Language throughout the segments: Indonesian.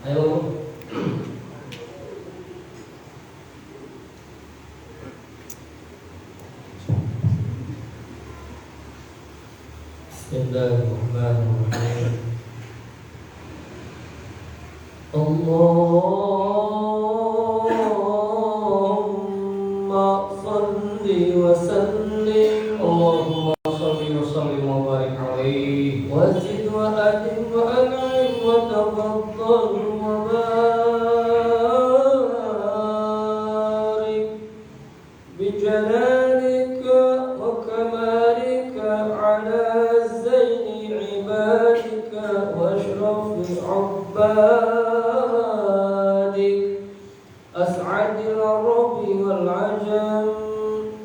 Ayo. Bismillahirrahmanirrahim. Allahumma salli wa sallim. Allahumma salli wa sallim wa barik alaihi. Wa zid wa adim wa an'im wa tafaddal wa barik bi jalalika wa kamalika ala zaini ibadika wa ashrafi عبادك أسعد العرب والعجم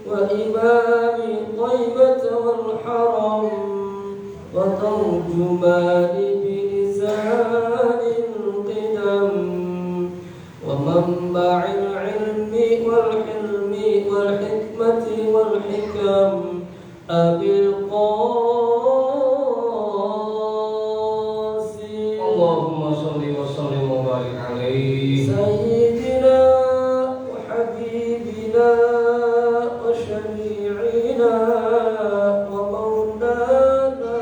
وإمام طيبة والحرم وترجمان بلسان القدم ومنبع العلم والحلم والحكمة والحكم أبي القاسم اللهم صل وسلم وبارك عليه سيدنا وحبيبنا وشفيعنا ومولانا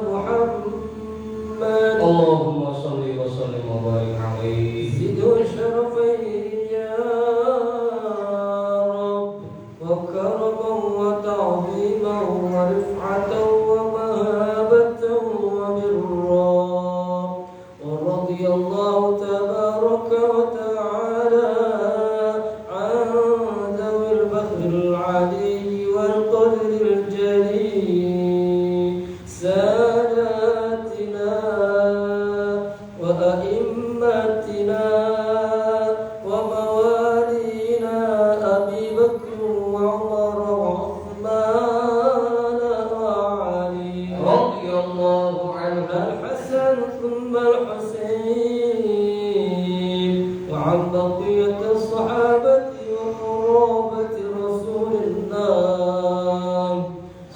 محمد اللهم صل وسلم وبارك عليه زد الشرفين يا رب وكرما وتعظيما ورفعة ومهابة وبرا ورضي الله تبارك وتعالى عن ذوي الفخر العلي والقدر الجليل ساداتنا وأئمتنا وموالينا أبي بكر وعمر وعثمان وعلي رضي الله عنه الحسن ثم الحسين وعن بقية الصحابة وقرابة رسول الله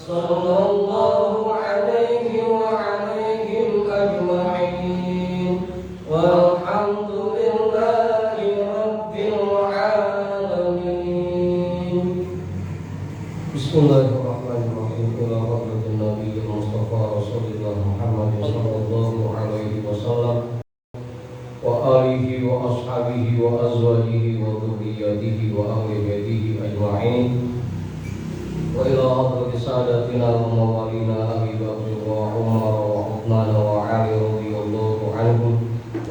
صلى الله عليه وعليهم أجمعين والحمد لله رب العالمين بسم الله الرحمن الرحيم إلى حضرة النبي المصطفى رسول الله محمد صلى الله عليه وسلم وآله وأصحابه وأزواجه وذريته وأهل بيته أجمعين وإلى حضرة سادتنا وموالينا أبي بكر وعمر وعثمان وعلي رضي الله عنهم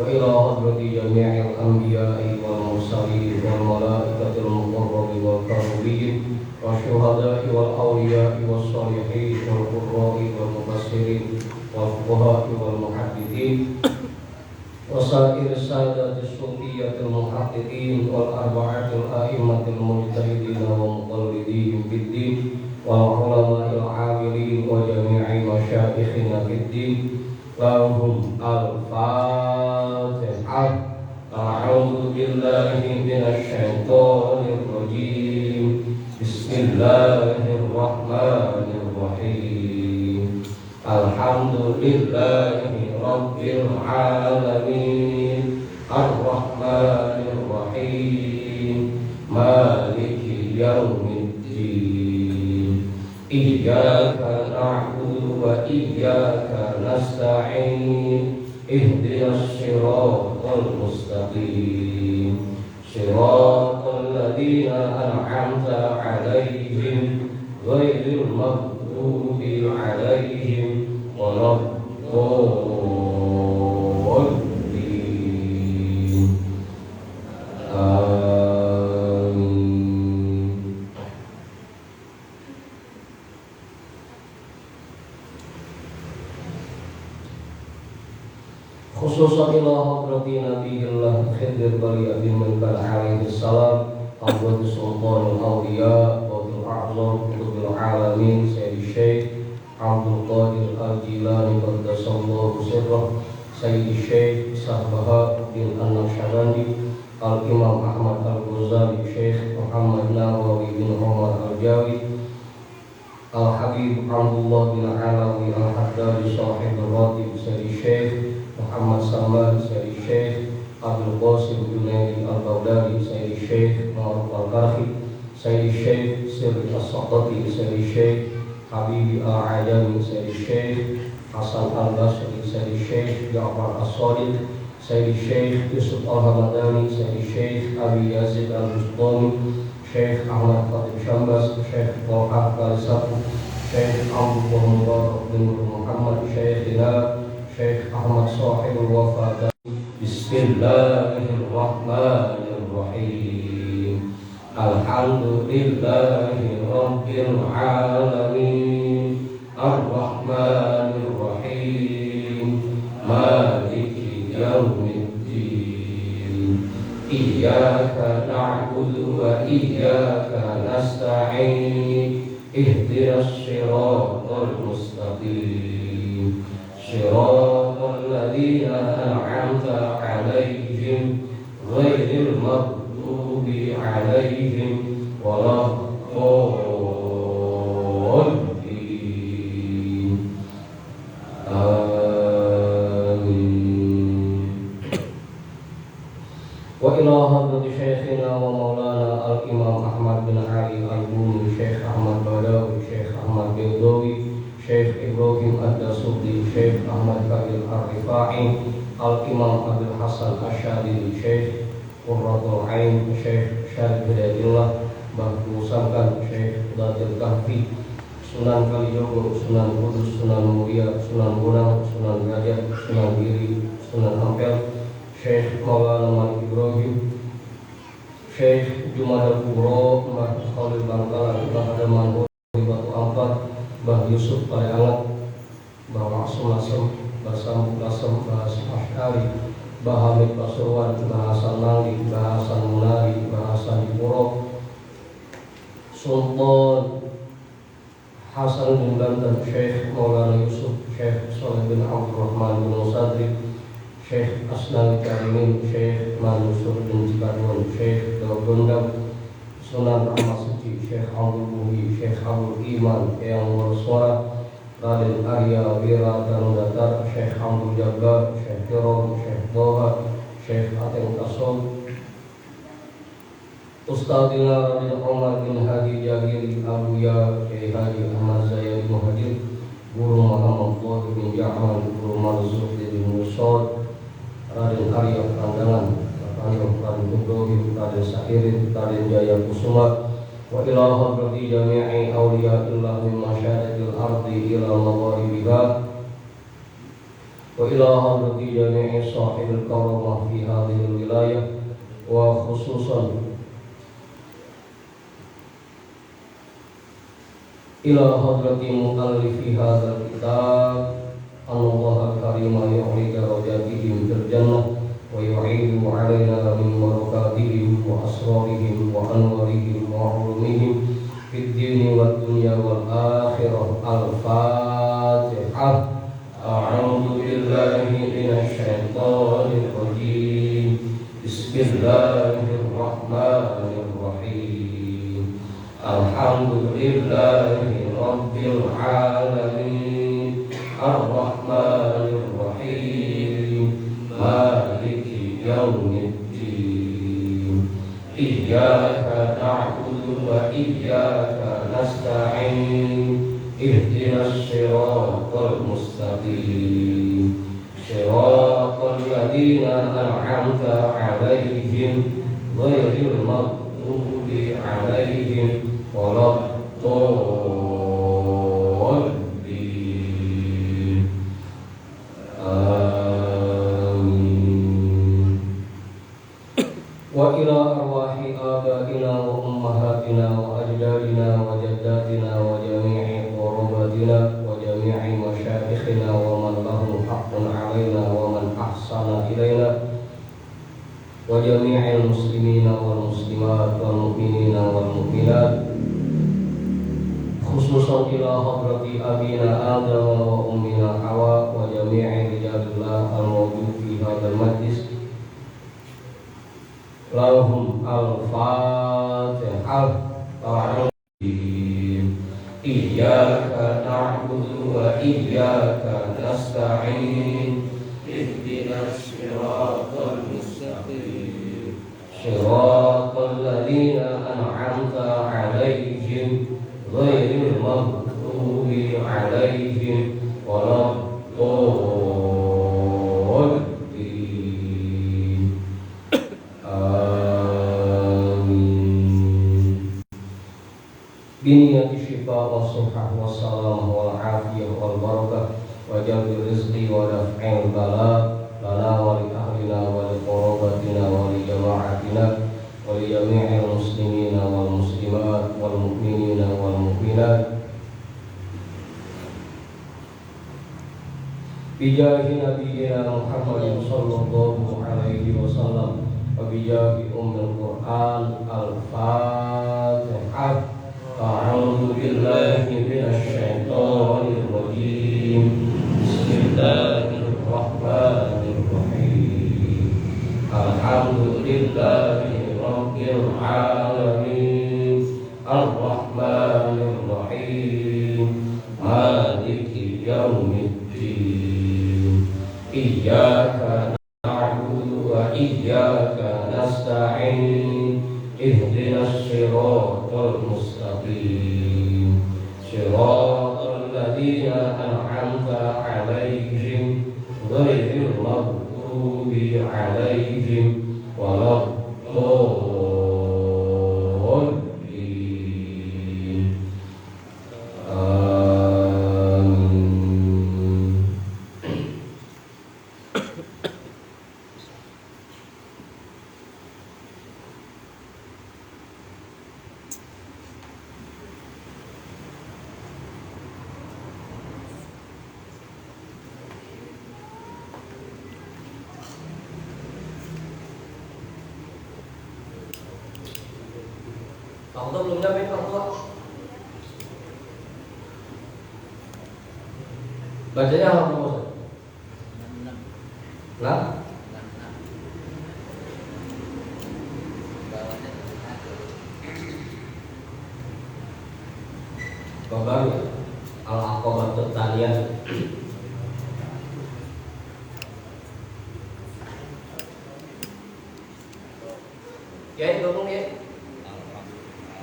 وإلى حضرة جميع الأنبياء والمرسلين والملائكة المقربين والكرمين والشهداء والأولياء والصالحين والقراء والمفسرين والفقهاء والمحدثين وسائر السادة الصوفية المحققين والأربعة الأئمة المجتهدين ومقلدين في الدين والعلماء العاملين وجميع مشايخنا في الدين لهم الفاتحة أعوذ بالله من الشيطان الرجيم بسم الله الرحمن الرحيم الحمد لله رب العالمين الرحمن الرحيم مالك يوم الدين إياك نعبد وإياك نستعين اهدنا الصراط المستقيم صراط الذين أنعمت عليهم غير المغضوب عليهم ولا الضالين آمين. Khususan ila hadrati nabiyillah Khidir bali abi Munkar alaihi salam Abdul Sultan al-Awliya Wadul A'zam Wadul Alamin Sayyid Syekh Abdul Qadir al-Jilani Qaddasallahu sirrah Sayyid Syekh Sahbaha bin An-Naqsyabandi Al-Imam Ahmad Al-Ghazali Syekh Muhammad Nawawi bin Umar Al-Jawi Al-Habib Abdullah bin Alawi Al-Haddadi Sahib Al-Ratib Sayyid Syekh Muhammad Salman Sayyidi Syekh Abdul Qasim Junaidi Al-Baghdadi Sayyidi Syekh Ma'ruf Al-Karhi Sayyidi Syekh Sirri As-Saqati Sayyidi Syekh Habibi Al-Ajami Sayyidi Syekh Hasan Al-Basri Sayyidi Syekh Ja'far As-Sadiq Sayyidi Syekh Yusuf Al-Hamadani Sayyidi Syekh Abi Yazid Al-Bustami Syekh Ahmad Khatib Syambas Syekh Tolha Kalisapu Syekh Abdul Mubarak bin Muhammad Syekhina Syekh Ahmad Sahibul Wafat. Bismillahirrahmanirrahim. Alhamdulillahi Rabbil Alamin. Ar-Rahmanir Rahim. Maliki Yawmiddin. Iyyaka na'budu wa iyyaka nasta'in. Ihdinas siratal mustaqim. Siratal ladzina an'amta 'alaihim ghairil maghdubi 'alaihim waladdallin. Amin. Wa ila hadrati syekhina wa maulana al-imam Ahmad bin Ali al-Buni Syekh Ahmad Badawi Syekh Ahmad Badawi Syekh Ibrahim Ad-Dasuki Syekh Ahmad Fadil Ar-Rifai Al-Imam Abdul Hasan Asyadili Syekh Qurratul Ain Syekh Syarif Hidayatullah Bahku Sangkan Syekh Datil Kahfi Sunan Kalijogo Sunan Kudus Sunan Muria Sunan Bonang Sunan Gajah Sunan Giri Sunan Ampel Syekh Maulana Malik Ibrahim Syekh Jumadal Kubro Mbah Khalil Bangkalan Mbah Adaman di Batu Ampat Mbah Yusuf Pareangat Mbah Maksum Lasem Mbah Sambuk Lasem Mbah Hasim Asy'ari Mbah Hamid Pasuruan Mbah Hasan Manggi Mbah Hasan Munari Mbah Hasan Dipuro Sultan Hasan bin Banten Syekh Maulana Yusuf Syekh Soleh bin Abdurrahman bin Musadri Syekh Asnawi Karimin Syekh Mansur bin Cikadun Syekh Daud Gondang Sunan Rahmat Suci Syekh Abdul Buhi Syekh Abdul Iman Yang Bersuara Raden Arya Wira Datar Syekh Abdul Jabbar Syekh Tirom Syekh Doha Syekh Ateng Kasol Ustadzina Raden Omar bin Hadi Jagiri Abuya Kiai Haji Ahmad Zayyadi Muhadir Guru Muhammad Wahid bin Ja'man Guru Marzuq bin Musod Raden Arya Pandangan Raden Kubrohim Raden Sakirin Raden Jaya Kusuma wa ila hadrati jami'i awliyaillah min masyaratil ardi ila magharibiha wa ila hadrati jami'i sahibil karamah fi hadhil wilayah wa khususan ila hadrati mu'allifi hadzal kitab Allah al-karima yu'li darajatihim fil jannah wa yu'idu 'alaina min barakatihim wa asrarihim wa anwarihim wa 'ulumihim fid dini wad dunya wal akhirah. Al-Fatihah. A'udzu billahi minasy syaithanir rajim. Bismillahirrahmanirrahim. Alhamdulillahi rabbil alamin. Ar-Rahmanir Rahim. Maliki Yawmiddin. Iyyaka na'budu wa iyyaka nasta'in. Ihdinas siratal mustaqim. Siratal ladzina an'amta 'alaihim ghairil maghdubi 'alaihim waladdallin. Wa ila arwahi abaina wa ummahatina wa ajdadina wa jaddatina wa jami'i qurbatina wa jami'i masyayikhina wa man lahu haqqun 'alaina wa man ahsana ilaina wa jami'il muslimina wal muslimat wal mu'minina wal mu'minat khususan ila hadrati abina Adam wa ummina Hawa wa jami'i rijalillah al-mawjud fi hadzal majlis. Lahum al-Fatihah. Iyyaka na'budu wa iyyaka nasta'in. اهدنا الصراط المستقيم صراط الذين أنعمت عليهم غير المغضوب عليهم ولا الضالين آمين بنية الشفاء والصحة والسلام والعافية والبركة وجلب الرزق ودفع البلاء لنا ولأهلنا ولقرابتنا ولجماعتنا ولجميع المسلمين والمسلمات والمؤمنين والمؤمنات بجاه نبينا محمد صلى الله عليه وسلم وبجاه أم القرآن الفاتحة أعوذ بالله من الشيطان الرجيم بسم الله الرحمن الرحيم الحمد لله رب العالمين الرحمن الرحيم مالك يوم الدين إياك نعبد وإياك نستعين اهدنا الصراط المستقيم صراط الذين أنعمت عليهم غير المغضوب عليهم ولا الضالين آمين Pak Tua belum nyampe Pak Tua. Bacanya apa Pak Tua? Nah? Bapak Al-Aqabatut Tsaniyah. Ya, ngomong ya.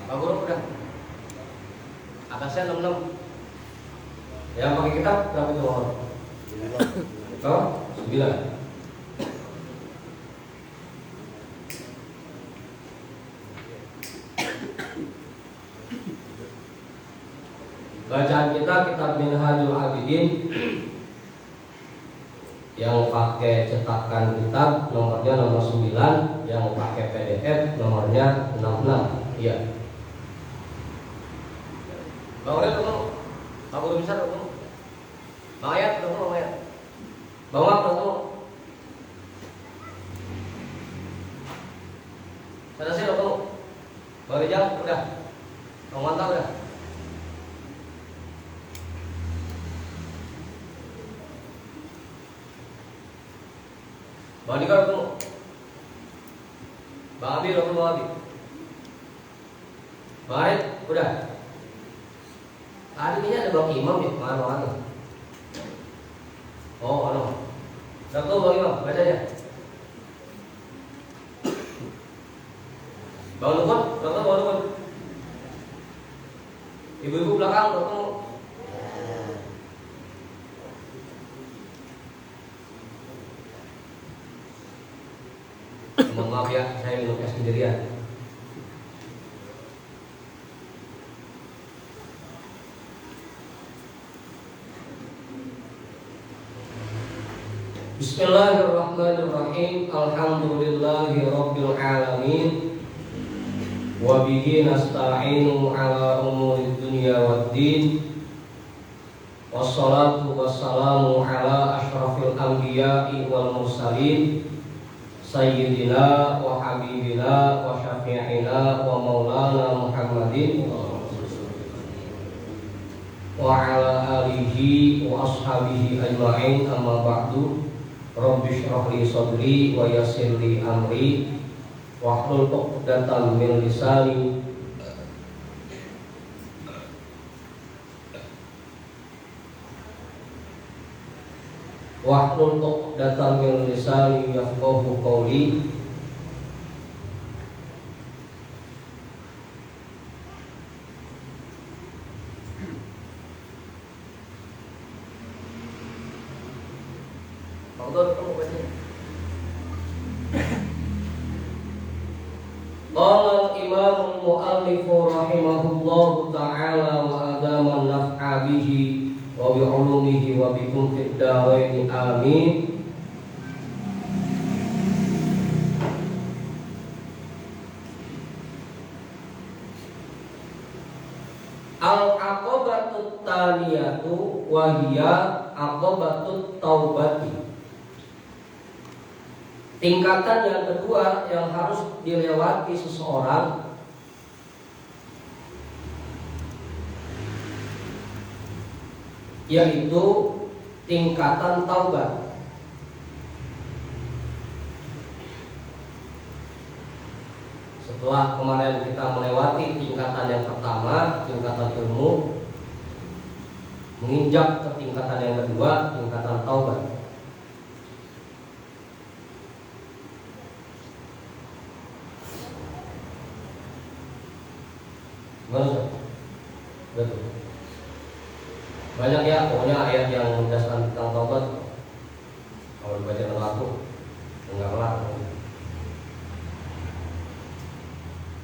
Pak Guru udah. Atasnya 66. Ya pakai kitab berapa itu nomor? 9. Bacaan kita kitab Minhajul Abidin yang pakai cetakan kitab nomornya nomor 9, yang pakai PDF nomornya 66. Iya. Bang Uret dulu, Bang Guru Besar dulu, Bang Ayat dulu, Bang Ayat, Bang Wak dulu, Sadasi dulu, Bang Rijal udah, Bang Mantap udah. Bang Dika dulu, Bang Abi dulu, Bang Abi, Bang Ayat udah. Hari ini ada Bang Imam ya, mana? Oh, ano? Satu Bang Imam, baca aja. Bang Lukman, Bang Lukman. Ibu-ibu belakang, Bang. Mohon maaf ya, saya minum es sendirian. Bismillahirrahmanirrahim. Alhamdulillahi rabbil alamin. Wa bihi nasta'inu ala umuri dunya waddin. Wassalatu wassalamu ala asyrafil anbiya'i wal mursalin sayyidina wa habibina wa syafi'ina wa maulana Muhammadin wa ala alihi wa ashabihi ajma'in, amma ba'du. Rabbi shrah li sadri wa yassir li amri wahlul 'uqdatam min lisani wahlul 'uqdatam min lisani yafqahu qawli. Qala al-imam al-muallif rahimahullahu ta'ala wa adama an-naf'a bihi wa bi 'ulumihi wa bikum fid dharain amin. Al-aqabatut taniyatu wa hiya aqabatut taubati. Tingkatan yang kedua yang harus dilewati seseorang yaitu tingkatan taubat. Setelah kemarin kita melewati tingkatan yang pertama, tingkatan ilmu, menginjak ke tingkatan yang kedua, tingkatan taubat. Betul. Banyak ya, pokoknya ayat yang menjelaskan tentang taubat. Kalau dibaca dengan laku, enggak kelar.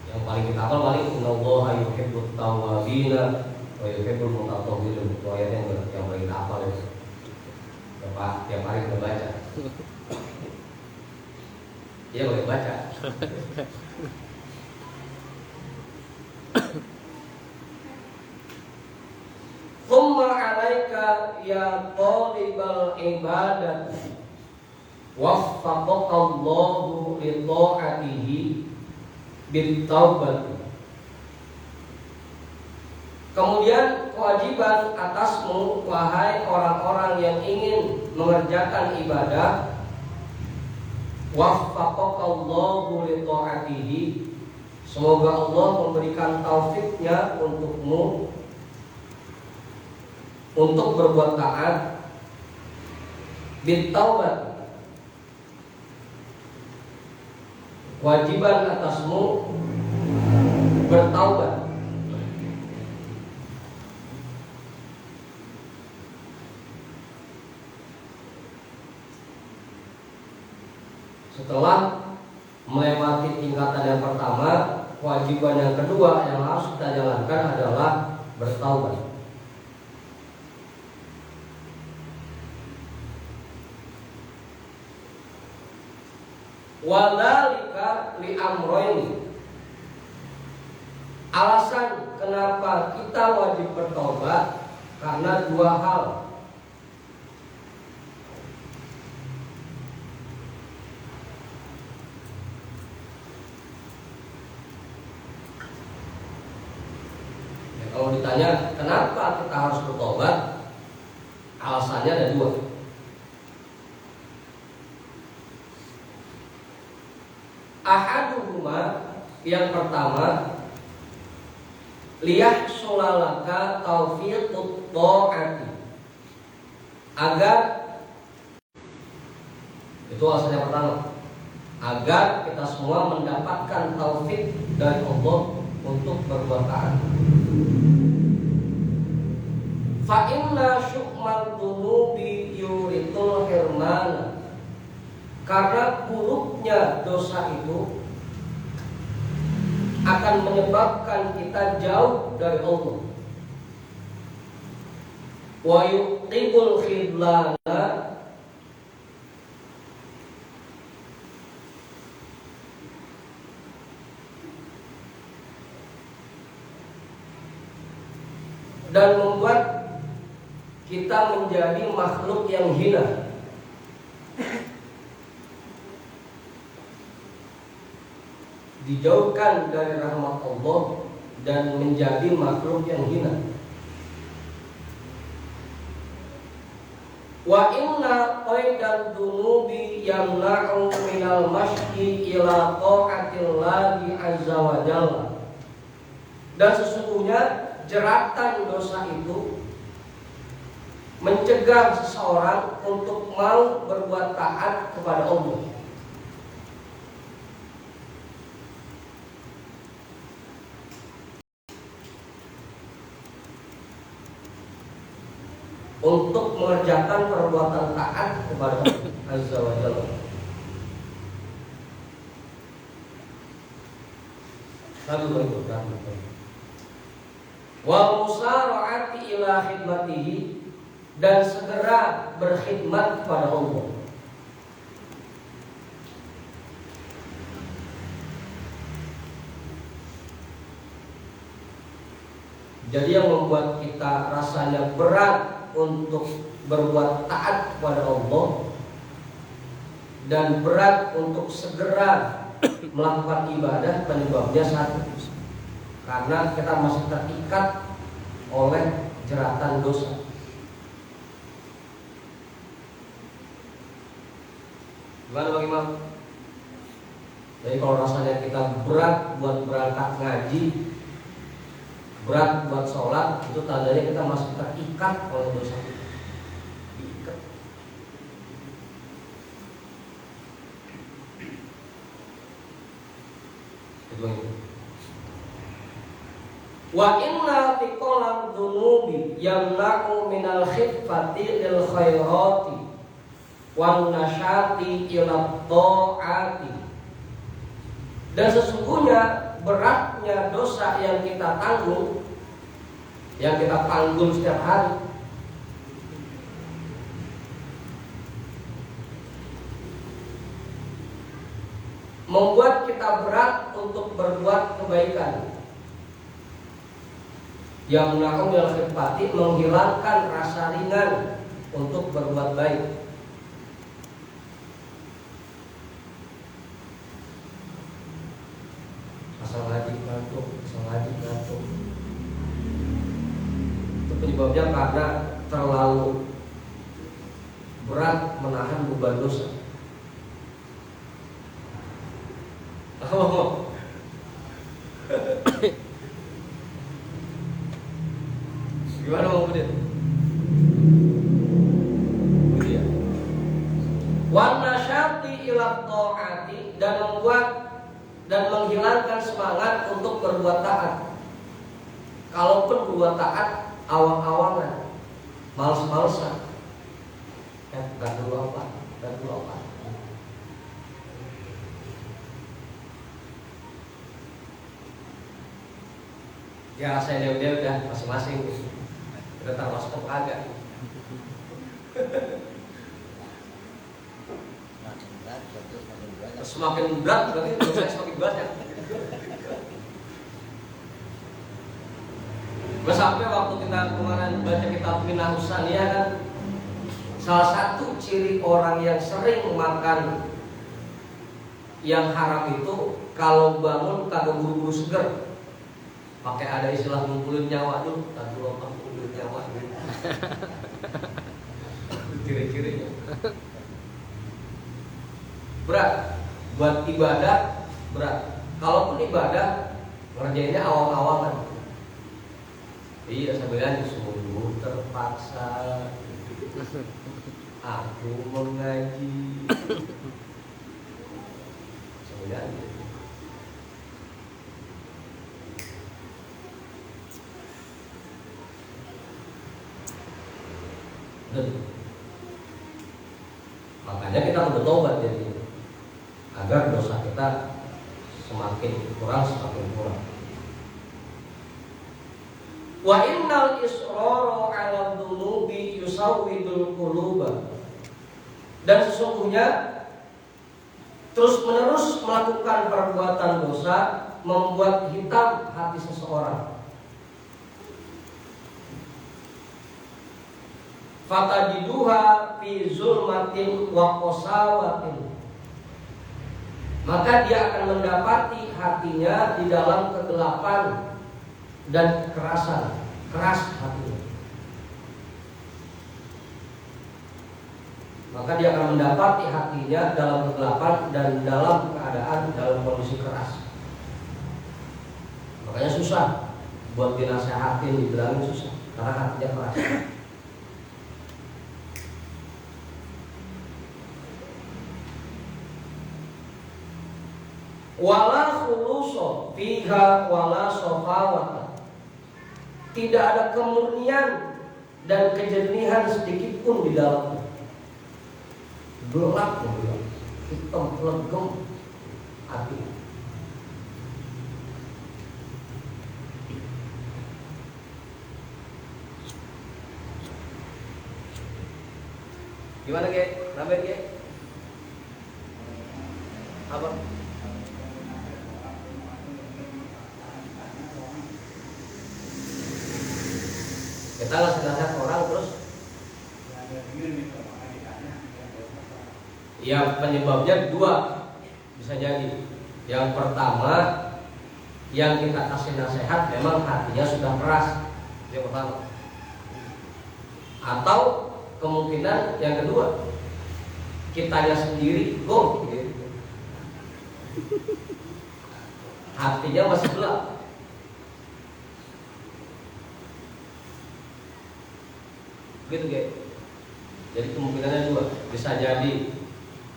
Yang paling kita hafal paling innallaha yuhibbut tawwabina wa yuhibbul mutatahhirin. Itu ayat yang paling kita hafal ya. Tiap hari kita baca. Iya boleh baca. Thumma 'alaika ya talibal ibadati waffaqakallahu li ta'atihi bit taubati. Kemudian kewajiban atasmu wahai orang-orang yang ingin mengerjakan ibadah, waffaqakallahu li ta'atihi, semoga Allah memberikan taufiknya untukmu untuk berbuat taat, bitaubat, kewajiban atasmu bertaubat. Setelah melewati tingkatan yang pertama, kewajiban yang kedua yang harus kita jalankan adalah bertaubat. Wadzalika li amroini. Alasan kenapa kita wajib bertobat karena dua hal. Ya, kalau ditanya kenapa kita harus bertobat, alasannya ada dua. Ahaduhuma, yang pertama, liyahsulalaka taufiqut ta'ati, agar, itu alasannya pertama, agar kita semua mendapatkan taufik dari Allah untuk berbuat taat. Fa inna syu'mal dunubi yuritul hirmana, karena buruknya dosa itu akan menyebabkan kita jauh dari Allah. Wa yuqibul khidlana, dan membuat kita menjadi makhluk yang hina. Dijauhkan dari rahmat Allah dan menjadi makhluk yang hina. Wa inna qaidad dunubi yamna'u minal masyi ila ta'atillahi azza wa jalla. Dan sesungguhnya jeratan dosa itu mencegah seseorang untuk mau berbuat taat kepada Allah. Untuk mengerjakan perbuatan taat kepada Allah Azza wa Jalla. Wal musara'ati ila khidmatihi, dan segera berkhidmat kepada Allah. Jadi yang membuat kita rasanya berat untuk berbuat taat kepada Allah dan berat untuk segera melakukan ibadah, penyebabnya satu, karena kita masih terikat oleh jeratan dosa. Gimana Bang Imam? Jadi kalau rasanya kita berat buat berangkat ngaji, berat buat sholat, itu tandanya kita masih terikat oleh dosa. Diikat. Wa inna tiqolam dunubi yamna'u minal khiffati il khairati wan nasyati ila ta'ati. Dan sesungguhnya beratnya dosa yang kita tanggung, yang kita tanggung setiap hari, membuat kita berat untuk berbuat kebaikan. Yang menakut dalam khidmati, menghilangkan rasa ringan untuk berbuat baik. Asal ngaji ngantuk. Itu penyebabnya karena terlalu berat menahan beban dosa. Gimana mau Budin? Iya. Wan nasyati ila ta'ati, dan membuat dan menghilangkan semangat untuk berbuat taat. Kalaupun berbuat taat awang-awangan, males-malesan, dan dulu apa. Ya rasanya dia udah masing-masing. Kita termasuk apa agak. Semakin berat berarti dosa semakin banyak. Sampai waktu kita kemarin baca kitab Minahus Saniyah kan, salah satu ciri orang yang sering makan yang haram itu kalau bangun kagak buru-buru seger. Pakai ada istilah ngumpulin nyawa dulu, tak dulu apa ngumpulin nyawa dulu. Ciri-cirinya berat, buat ibadah berat. Kalaupun ibadah ngerjainnya awang-awangan. Iya, sebenarnya sungguh terpaksa aku mengaji. Sebenarnya makanya kita harus bertobat jadi agar dosa kita semakin kurang. Wa innal israra 'ala dhunubi yusawwidul quluba, dan sesungguhnya terus-menerus melakukan perbuatan dosa membuat hitam hati seseorang. Fatajiduha fi zulmatin wa qasawatin, maka dia akan mendapati hatinya di dalam kegelapan dan kekerasan, keras hatinya. Maka dia akan mendapati hatinya dalam kegelapan dan dalam keadaan dalam kondisi keras. Makanya susah buat dinasehatin, dibilangin susah karena hatinya keras. Wala khuluso fiha wala sofawata. Tidak ada kemurnian dan kejernihan sedikit pun di dalamnya. Gelap, hitam legem hati. Gimana Ge? Nambahin Ge? Apa? Kita ngasih nasihat orang terus ya penyebabnya dua bisa jadi. Yang pertama, yang kita kasih nasihat memang hatinya sudah keras. Yang pertama. Atau kemungkinan yang kedua, kitanya sendiri gong gitu. Hatinya masih gelap. Gitu guys. Jadi kemungkinannya dua. Bisa jadi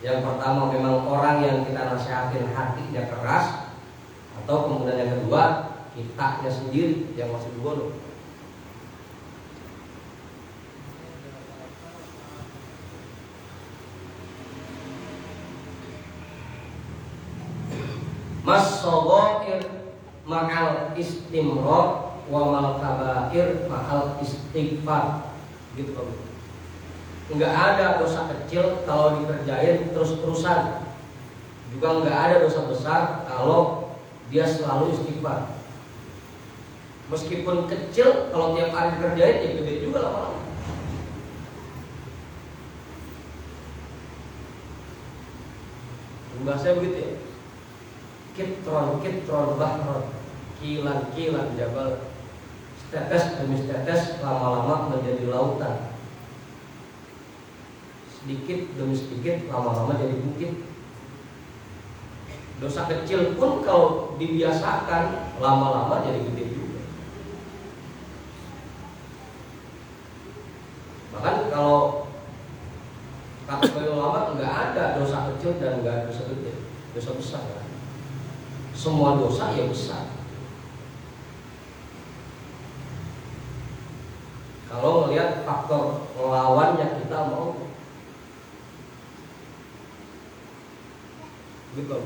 yang pertama memang orang yang kita nasihatin hatinya keras, atau kemungkinan yang kedua kitanya sendiri yang masih bodoh. Mas-shaghair ma'al istimrar wa mal kabair ma'al istighfar. Gitu Pak. Enggak ada dosa kecil kalau dikerjain terus-terusan. Juga enggak ada dosa besar kalau dia selalu istighfar. Meskipun kecil, kalau tiap hari dikerjain ya gede juga lama-lama. Bahasanya begitu ya. Kitron bahron, kilan jabal, tetes demi tetes lama-lama menjadi lautan, sedikit demi sedikit lama-lama jadi bukit. Dosa kecil pun kalau dibiasakan lama-lama jadi gede juga. Bahkan kalau kata ulama nggak ada dosa kecil dan nggak ada dosa gede, dosa besar kan? Semua dosa ya besar. Kalau melihat faktor lawannya kita mau gitu.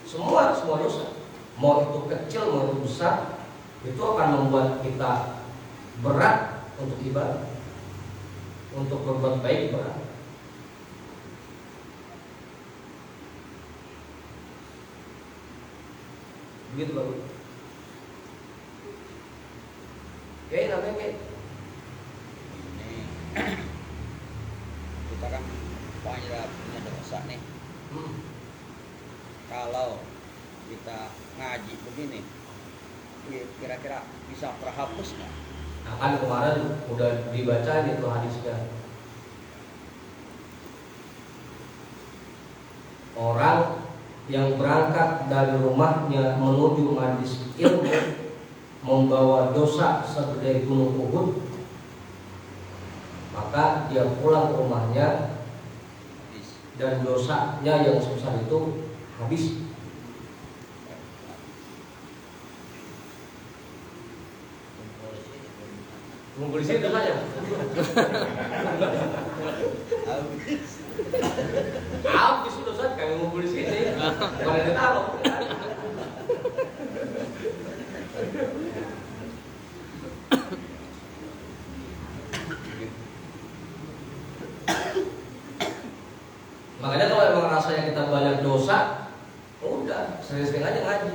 Semua dosa, mau itu kecil mau itu besar, itu akan membuat kita berat untuk ibadah, untuk berbuat baik berat. Begitu bagus. Oke, namanya kayak ini kita kan banyak punya dosa nih. Kalau kita ngaji begini, kira-kira bisa terhapus nggak? Nah kan kemarin udah dibaca itu hadisnya. Orang yang berangkat dari rumahnya menuju majelis ilmu membawa dosa segede gunung Uhud, maka dia pulang ke rumahnya dan dosanya yang sebesar itu habis. Ngumpul di sini dosanya. Habis itu dosa kayak ngumpul di sini. Bukan ditaruh. Makanya kalau emang rasanya kita banyak dosa, udah sering-sering aja ngaji.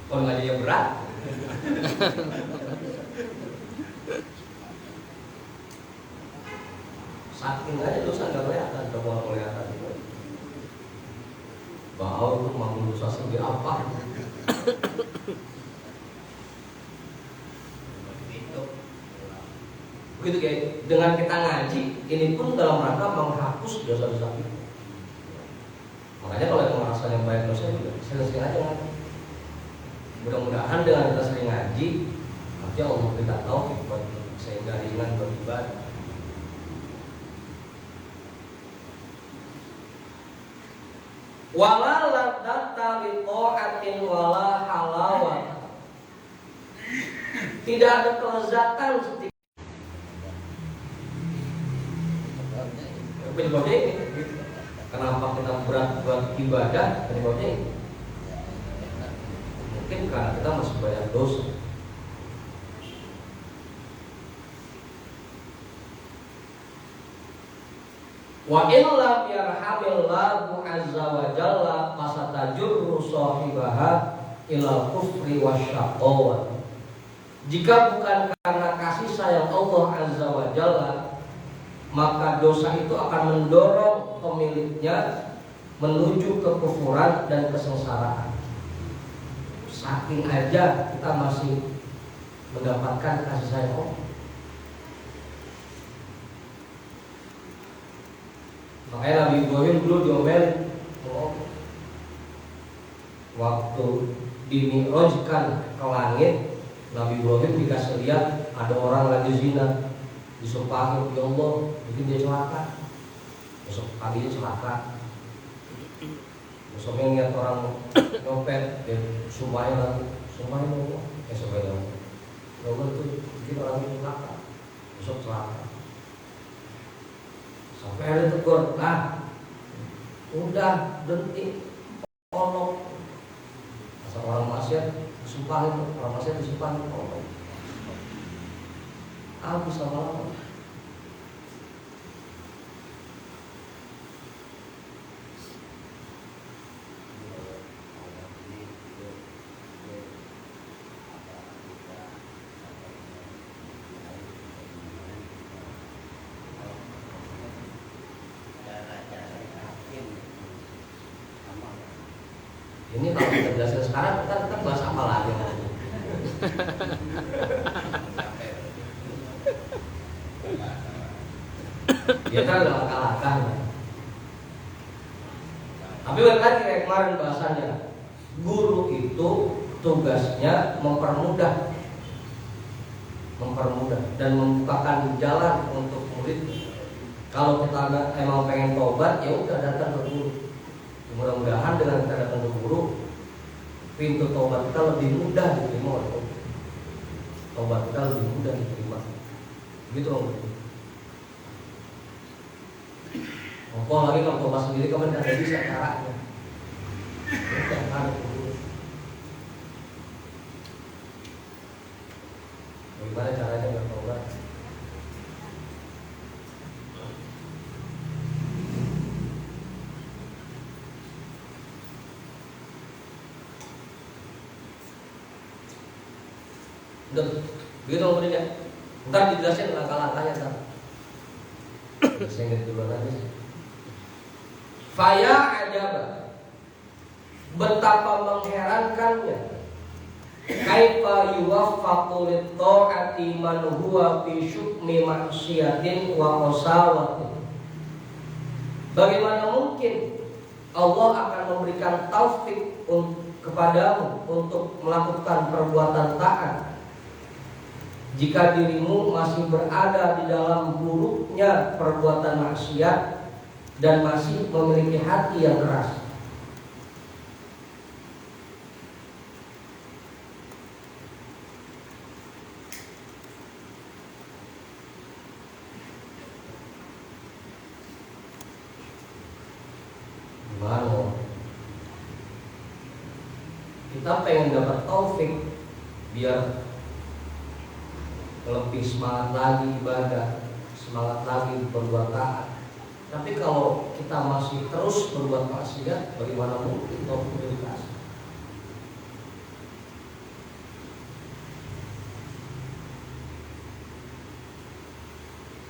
Kalau ngajinya berat, saking aja dosa nggak kelihatan, udah mulai kelihatan. Bahwa itu mampu dosa segede apa? Begitu guys, dengan kita ngaji, ini pun dalam rangka menghapus dosa-dosa kita. Makanya kalau yang rasanya banyak dosa juga sering-sering aja ngaji. Mudah-mudahan dengan kita sering ngaji, nanti Allah kita tahu buat sehingga ringan beribadah. Wala ladzata li ta'atin wala halawat. Tidak ada kelezatan seperti penyebabnya ini. Kenapa kita berat buat ibadah? Penyebabnya ini. Mungkin karena kita masih banyak dosa. Wa in lam yarhamillahu azza wa jalla fasatajurru sahibaha ila kufri wasyaqawat. Jika bukan karena kasih sayang Allah azza wa jalla, maka dosa itu akan mendorong pemiliknya menuju kekufuran dan kesengsaraan. Saking aja kita masih mendapatkan kasih sayang Allah. Makanya Nabi Ibrahim dulu diomelin waktu dimi'rajkan ke langit. Nabi Ibrahim dikasih lihat ada orang lagi zina, disumpahin, ya Allah, bikin dia celaka. Besok paginya celaka. Besoknya lihat orang nyopet, dia sumpahin lagi, sumpahin Allah. Sumpahin Allah. Ya Allah itu bikin orang celaka. Besok celaka. Sampai ada tegur, nah udah berhenti, tolong. Asal orang maksiat disumpahin, orang maksiat disumpahin, tolong. Habis lama-lama. Ini kalau kita jelaskan sekarang, kita bahas apa lagi? Ya kan ada langkah-langkah. Tapi kan kayak kemarin bahasanya, guru itu tugasnya mempermudah dan membukakan jalan untuk murid. Kalau kita emang pengen tobat, ya udah datang ke guru. Mudah-mudahan dengan kita datang ke guru, pintu tobat kita lebih mudah diterima oleh Allah. Tobat kita lebih mudah diterima. Gitu Om. Lagi kalau tobat sendiri kamu tidak bisa caranya. Bagaimana caranya bertobat? Udah, begitu ngomongin ya. Ntar dijelasin langkah-langkahnya ntar. Saya ingat dulu aja. Faya ajaba, betapa mengherankannya. Kaifa yuwaffaqu lit-ta'ati man huwa fi syukmi maksiatin wa qasawatin. Bagaimana mungkin Allah akan memberikan taufik kepadamu untuk melakukan perbuatan taat jika dirimu masih berada di dalam buruknya perbuatan maksiat dan masih memiliki hati yang keras. Gimana? Kita pengen dapat taufik biar lebih semangat lagi ibadah, semangat lagi berbuat taat. Tapi kalau kita masih terus berbuat maksiat, bagaimana mungkin taufik dikasih?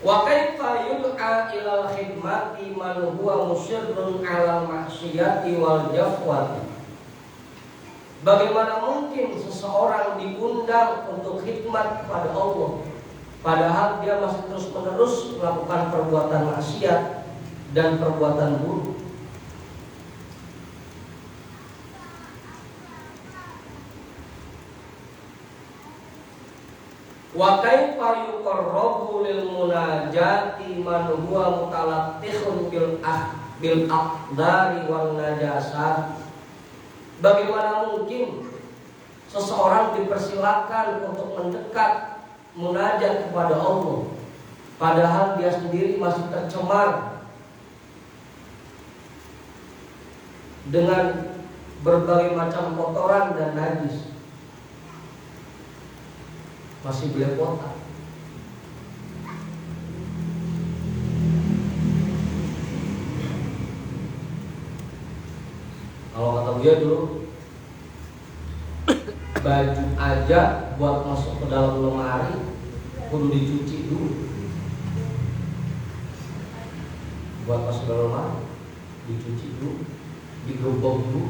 Wa kaifa yud'a ilal khidmati man huwa musirrun 'alal maksiyati wal jafwati. Bagaimana mungkin seseorang diundang untuk khidmat kepada Allah padahal dia masih terus-menerus melakukan perbuatan maksiat dan perbuatan buruk? Wa kaifa yuqarrabu lil munajati man huwa mutalattihun bil aqdari wal najasat. Bagaimana mungkin seseorang dipersilakan untuk mendekat munajat kepada Allah, padahal dia sendiri masih tercemar dengan berbagai macam kotoran dan najis, masih belepotan. Kalau kata dia dulu, baju aja buat masuk ke dalam lemari kudu dicuci dulu. Buat masuk ke dalam lemari dicuci dulu, digerobok dulu.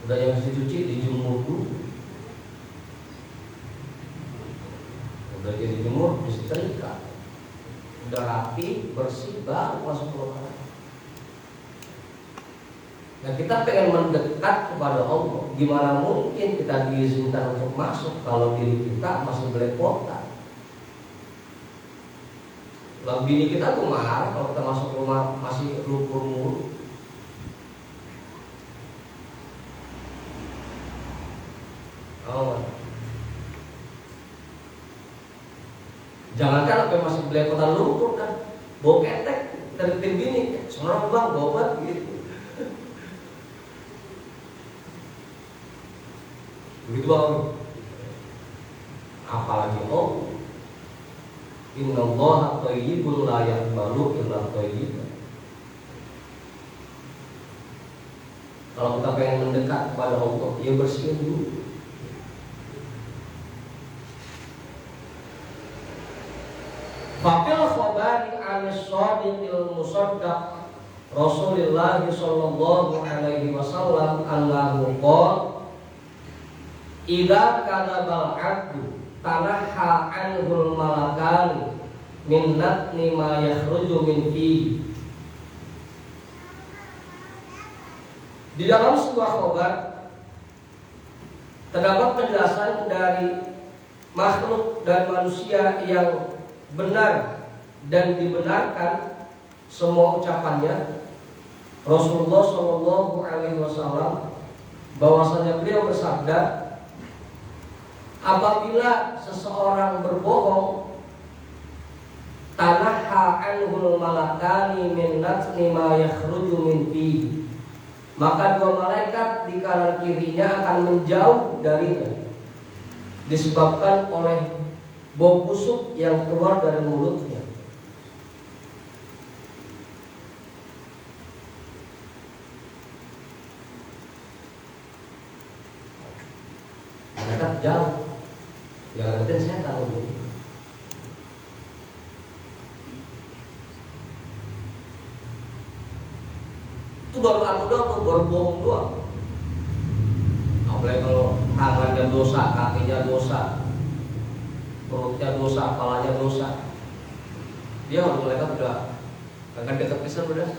Udah yang harus dicuci dijemur dulu. Udah jadi jemur disetrika. Udah rapi, bersih, baru masuk ke lemari. Nah, kita pengen mendekat kepada Allah, gimana mungkin kita diizinkan untuk masuk kalau diri kita masih belepotan? Lalu bini kita tuh marah kalau kita masuk rumah masih lumpur mulu. Oh, jangankan apa masih belepotan lumpur kan, bau ketek dari tim bini, soalnya bang bau banget gitu. Begitu bang. Apalagi innallaha thayyibun la yaqbalu illa thayyiban. Kalau kita pengen mendekat kepada Allah, ya bersihin dulu. Faqil khabari an-shadiqil musaddaq Rasulullah sallallahu alaihi wasallam annahu qala idza kadzabal 'abdu tanaha 'anhul malakan min natni ma yakhruju min fihi. Di dalam sebuah khabar terdapat penjelasan dari makhluk dan manusia yang benar dan dibenarkan semua ucapannya. Rasulullah sallallahu alaihi wasallam bahwasanya beliau bersabda, apabila seseorang berbohong, tanaha anhul malakani min natni ma yakhruju min fihi, maka dua malaikat di kanan kirinya akan menjauh darinya disebabkan oleh bau busuk yang keluar dari mulutnya. Malaikat jauh. Ya nanti saya tahu dulu. Itu baru anu doang, baru bohong doang. Apalagi kalau tangannya dosa, kakinya dosa, perutnya dosa, kepalanya dosa, dia harus mereka udah akan dekat pisan udah.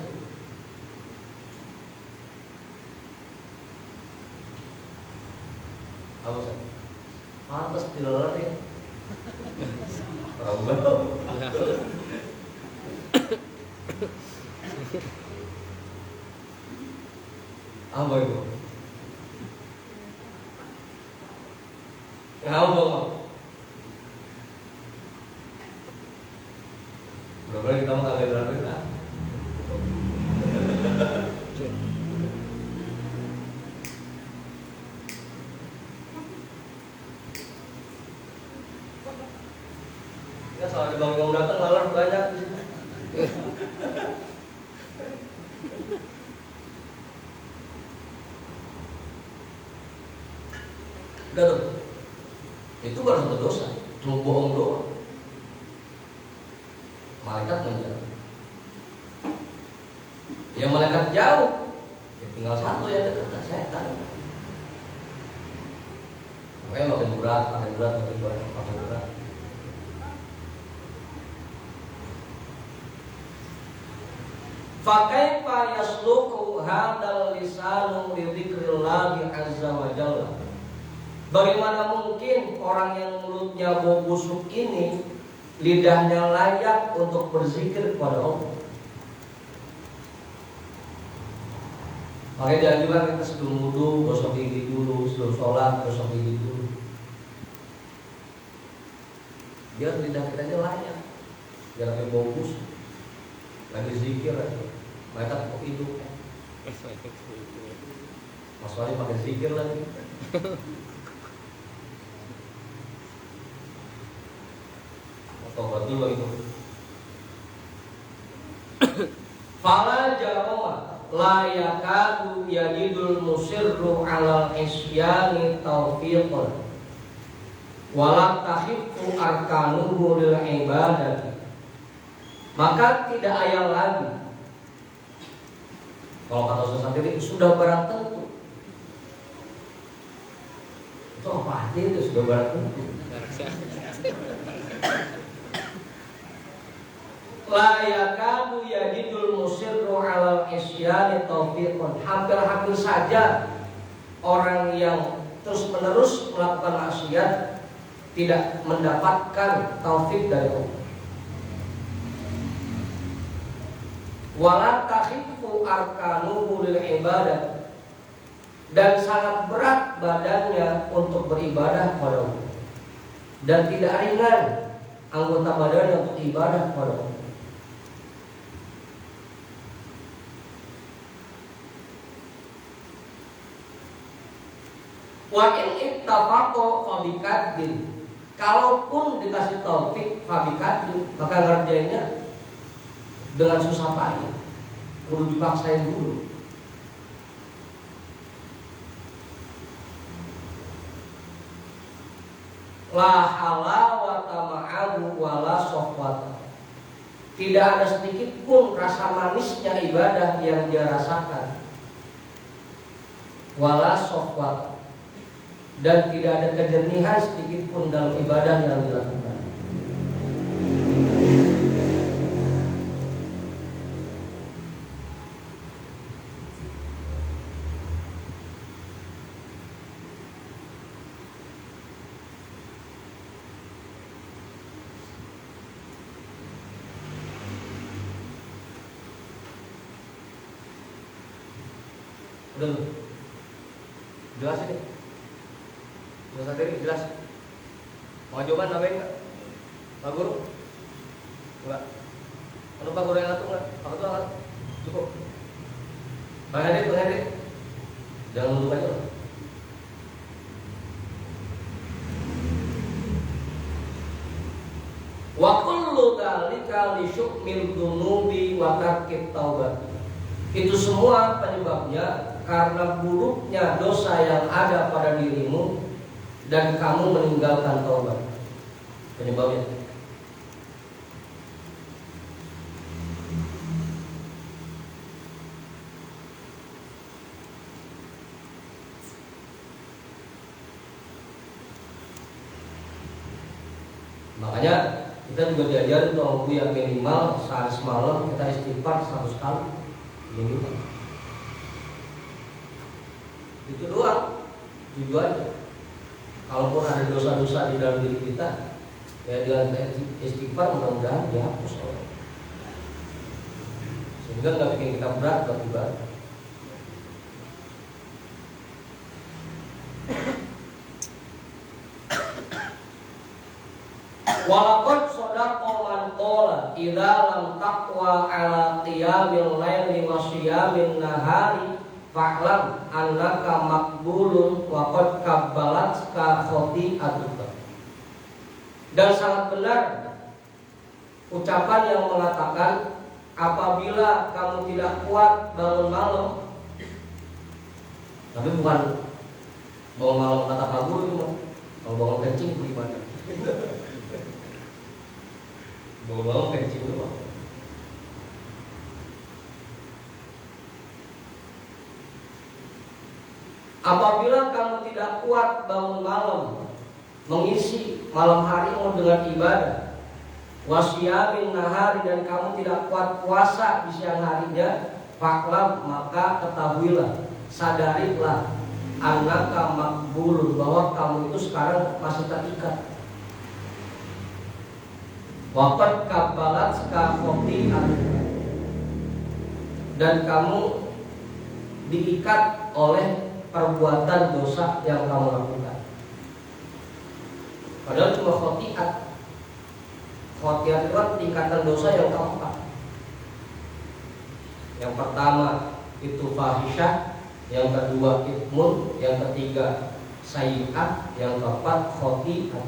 Apa sih? Pantas dilalai ya. Rambut. Apa itu? Ngomong. Berapa kita mau kagak berapa kita? Ya soal bang datang lalar banyak. Udah tuh. Itu baru satu dosa, cuma bohong doang. Malaikat menjauh. Yang malaikat jauh, ya tinggal satu yang dekat, setan. Makanya makin berat. Fakaifa yasluku hadzal lisanu li dzikrillahi azza wa jalla. Bagaimana mungkin orang yang mulutnya bau busuk ini lidahnya layak untuk berzikir kepada Allah? Makanya dianjurkan kita sebelum wudu gosok gigi dulu, sebelum sholat gosok gigi dulu. Biar lidah kita aja layak, biar lebih bagus. Lagi zikir aja, mereka tepuk hidung. Mas Wali pakai zikir lagi. Tobat dulu itu. Fala jaroma la yakadu yajidul musirru alal isyani taufiqan wala tahifu arkanuhu lil ibadati. Maka tidak ayal lagi, kalau kata Ustaz sendiri sudah barang tentu. Itu apa aja itu sudah barang tentu. La yakadu yajidul musirru alal isyani taufiqan. Hampir-hampir saja orang yang terus-menerus melakukan maksiat tidak mendapatkan taufik dari Allah. Wala takhifu arkanuhu lil ibadah, dan sangat berat badannya untuk beribadah kepada Allah, dan tidak ringan anggota badannya untuk ibadah kepada Allah. Wa in ittafaqo fabikadin, kalaupun dikasih taufik fabikadin, maka ngerjainnya dengan susah payah, kudu dipaksain dulu. La halawata ma'ahu wala sofwata, tidak ada sedikit pun rasa manisnya ibadah yang dia rasakan. Wala sofwata, dan tidak ada kejernihan sedikit pun dalam ibadah yang dilakukan. Udah jelas ini? Jelas sendiri, jelas. Mau jawaban nambahin nggak? Pak Guru? Enggak. Kalau Pak Guru yang ngatur nggak? Pak Guru nggak? Cukup. Bang Hadi, jangan duduk aja. Wa kullu dzalika li syukmil dzunubi wa tarkit taubat. Itu semua penyebabnya karena buruknya dosa yang ada pada dirimu dan kamu meninggalkan taubat. Penyebabnya. Makanya kita juga diajarin untuk yang minimal sehari semalam kita istighfar 100 kali minimal. Itu doang, tujuannya. Kalaupun ada dosa-dosa di dalam diri kita, ya dengan istighfar mudah-mudahan dihapus oleh, sehingga nggak bikin kita berat buat ibadah. Walaqad shadaqa man qala idza lam taqwa ala qiyamil laili wa siyamin nahari fa'lam annaka maqbulun wa qad kabbalatka khati'atuka. Dan sangat benar ucapan yang mengatakan apabila kamu tidak kuat bangun malam, tapi bukan bangun malam kata kabur itu, kalau bangun kencing gimana? Bangun malam kencing itu, apabila kamu tidak kuat bangun malam, mengisi malam harimu dengan ibadah, wasyamin nahari, dan kamu tidak kuat puasa di siang harinya, faklam, maka ketahuilah, sadarilah, annaka makbulun, bahwa kamu itu sekarang masih terikat. Waqad kabbalat ka khoti'atuka, dan kamu diikat oleh perbuatan dosa yang kamu lakukan. Padahal cuma khotiat. Khotiat itu tingkatan dosa yang keempat. Yang pertama itu fahisyah, yang kedua ithmun, yang ketiga sayyi'ah, yang keempat khotiat.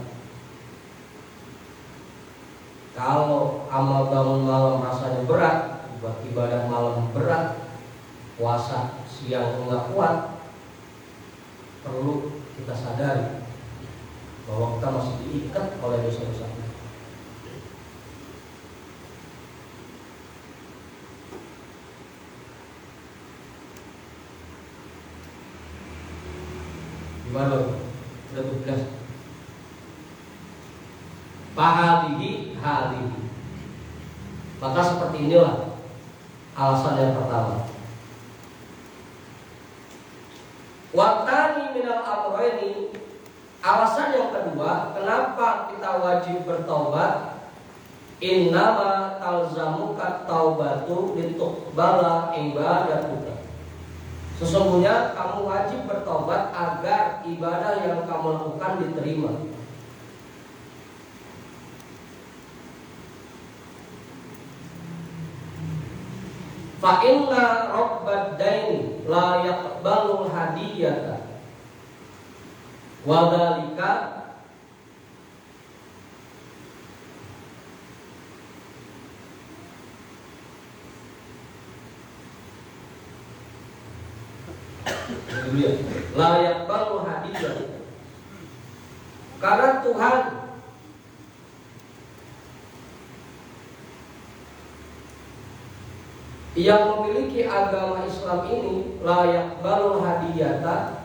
Kalau amal bangun malam rasanya berat, ibadah malam berat, puasa siang enggak kuat, perlu kita sadari bahwa kita masih diikat oleh dosa-dosa. Gimana? Sudah 12. Fahadihi hadihi. Maka seperti inilah alasan yang pertama. Watani minal amrayni, alasan yang kedua, kenapa kita wajib bertaubat? Innama talzamuka taubatu lituqbala ibadatuka. Sesungguhnya kamu wajib bertobat agar ibadah yang kamu lakukan diterima. Fa inna rabbad daini la yaqbalu hadiyata wa dzalika la yaqbalu hadiyata. Karena Tuhan yang memiliki agama Islam ini layak balu hadiyata,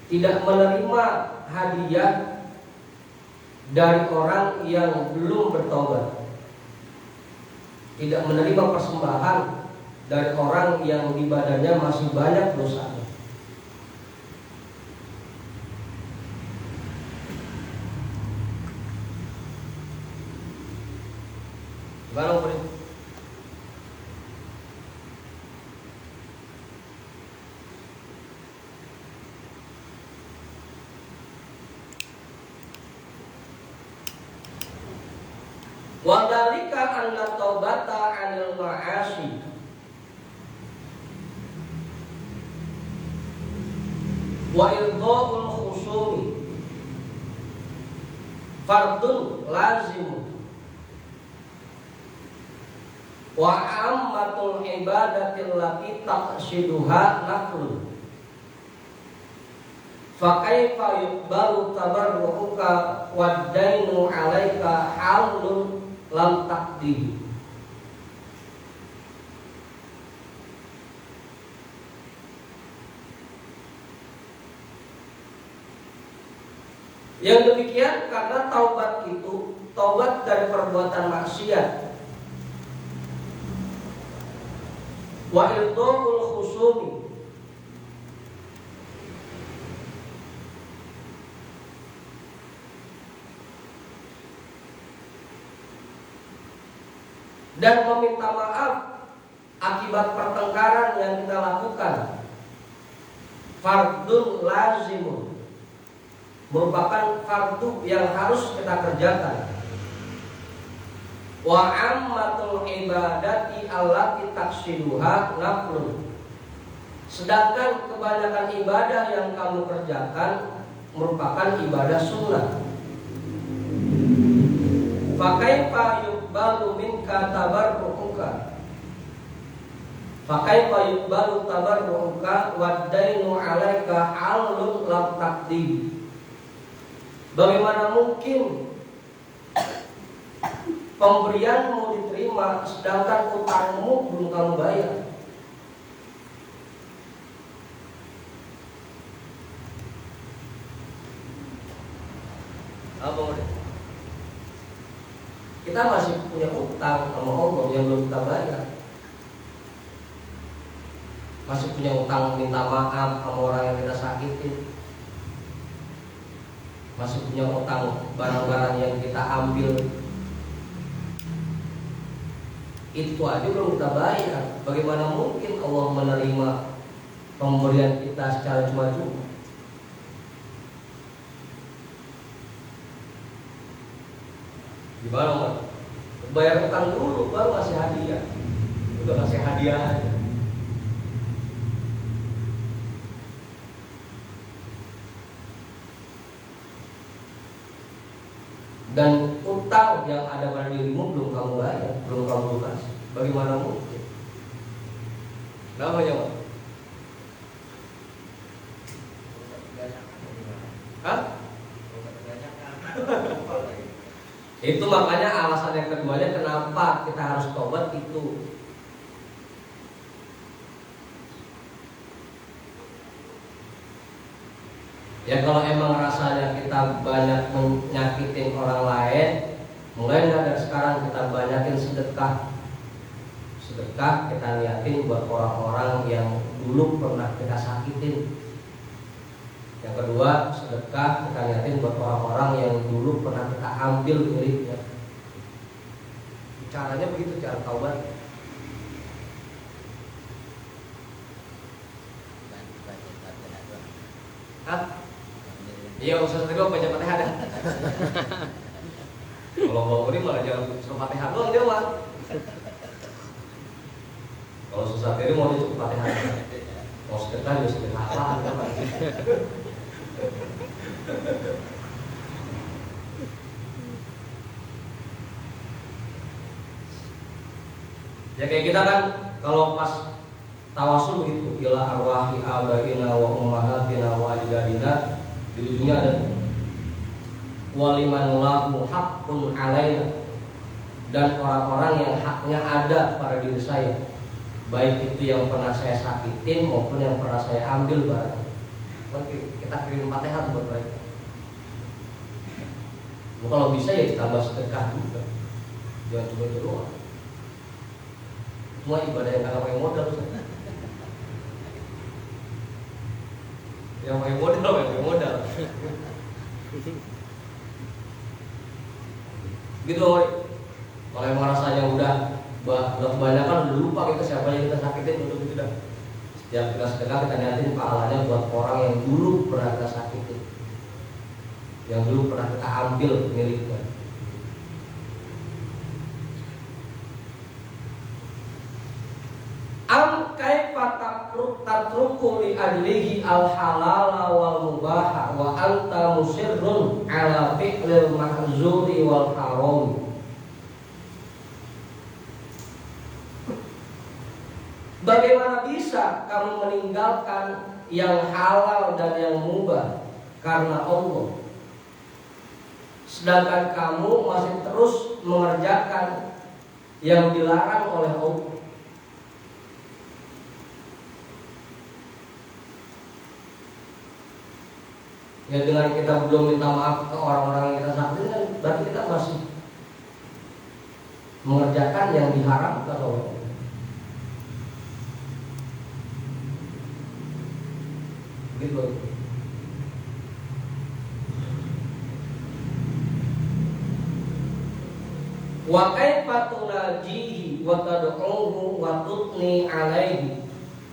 tidak menerima hadiah dari orang yang belum bertobat, tidak menerima persembahan dari orang yang di badannya masih banyak dosanya. Gimana Bro? Wa dzalika anna taubata 'anil ma'asi wa irdha'ul khusumi fardun lazim wa ammatul ibadatil lati taqsiduha naqlu. Fa kaifa yuqbalu tabarruka wad dainu 'alaika halun lam takdi. Yang demikian karena taubat itu taubat dari perbuatan maksiat, wa irdha'ul khusumi, dan meminta maaf akibat pertengkaran yang kita lakukan. Fardun lazimun, merupakan fardu yang harus kita kerjakan. Wa ammatul ibadati allati taqsiduha naflun, sedangkan kebanyakan ibadah yang kamu kerjakan merupakan ibadah sunnah. Fa kaifa yuqbalu minka tabarruka, fa kaifa yuqbalu tabarruka wad dainu 'alaika 'alun lam taqdi. Bagaimana mungkin pemberianmu diterima sedangkan utangmu belum kamu bayar? Apa udah? Kita masih punya utang sama Allah yang belum kita bayar. Masih punya utang minta maaf sama orang yang kita sakitin. Masih punya utang barang-barang yang kita ambil. Itu aja belum kita bayar. Bagaimana mungkin Allah menerima pemberian kita secara cuma-cuma. Gimana Mas? Bayar utang dulu baru kasih hadiah. Udah kasih hadiah aja. Dan utang yang ada pada dirimu belum kamu bayar, belum kamu lunas. Bagaimana mungkin? Namanya Mas? Hah? Itu makanya alasan yang keduanya kenapa kita harus tobat itu. Ya kalau emang rasanya kita banyak menyakitin orang lain, mulai dari sekarang kita banyakin sedekah. Sedekah kita liatin buat orang-orang yang dulu pernah kita sakitin. Yang kedua, sedekah kita liatin buat orang-orang yang dulu pernah kita ambil miliknya. Caranya begitu, cara taubat. Hah? Iya, Ustaz tadi baca Fatihah dah. Kalau mau ini malah jangan suruh Fatihah doang dia mah. Kalau susah tadi mau cukup Fatihah. Mau sedekah juga sedekah apa? Ya kayak kita kan kalau pas tawasul begitu, ila arwahi abaina wa ummahatina wa ajdadina, di ujungnya ada waliman lahu haqqun alaina, dan orang-orang yang haknya ada pada diri saya, baik itu yang pernah saya sakitin maupun yang pernah saya ambil barang. Kita kirim Fatihah buat mereka. Kalau bisa ya ditambah sedekah juga, jangan cuma itu doang. Semua ibadah yang kagak pakai modal. Yang pakai modal. Gitu, kalau yang rasanya udah kebanyakan udah lupa kita siapa yang kita sakitin untuk itu dah. Setiap kita sedekah kita niatin pahalanya buat orang yang dulu pernah kita sakitin, yang dulu pernah kita ambil miliknya. Am kaifa tatruku li adlihi al halala wal mubaha wa anta musirrun ala fi'lil mahzuri wal haram. Bagaimana bisa kamu meninggalkan yang halal dan yang mubah karena Allah, sedangkan kamu masih terus mengerjakan yang dilarang oleh Allah? Ya dengan kita belum minta maaf ke orang-orang yang kita sakitin kan berarti kita masih mengerjakan yang diharamkan oleh Allah. Begitu. Wa kaifa tunajihi wa tad'uhu wa tutni alaihi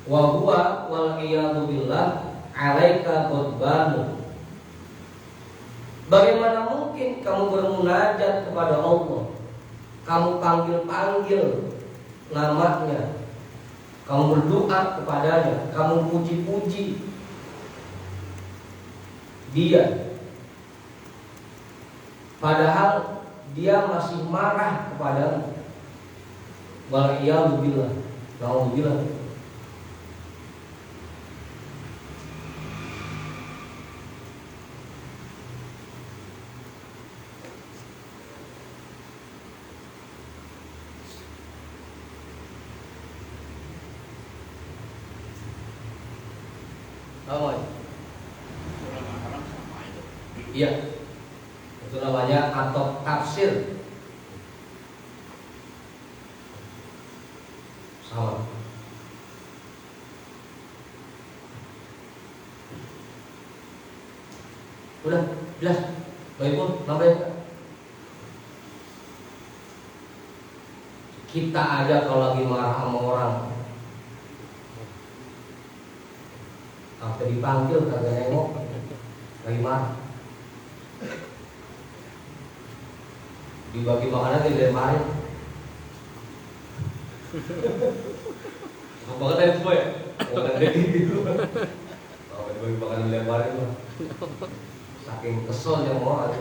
wa huwa wal iyadu billah alaika ghadban. Bagaimana mungkin kamu bermunajat kepada Allah, kamu panggil-panggil namanya, kamu berdoa kepadanya, kamu puji-puji Dia, padahal Dia masih marah kepadamu. Waliyadu billah, naudzubillah. Iya, itu namanya atau tafsir. Sama. Udah, jelas. Baik pun, namanya. Kita aja kalau lagi marah sama orang, Sampai dipanggil kagak nengok, lagi marah. Dibagi makanan dilemparin. Apa banget tadi semua ya? Bukan dari gitu. Kalau dibagi makanan dilemparin mah. Saking kesel yang orang.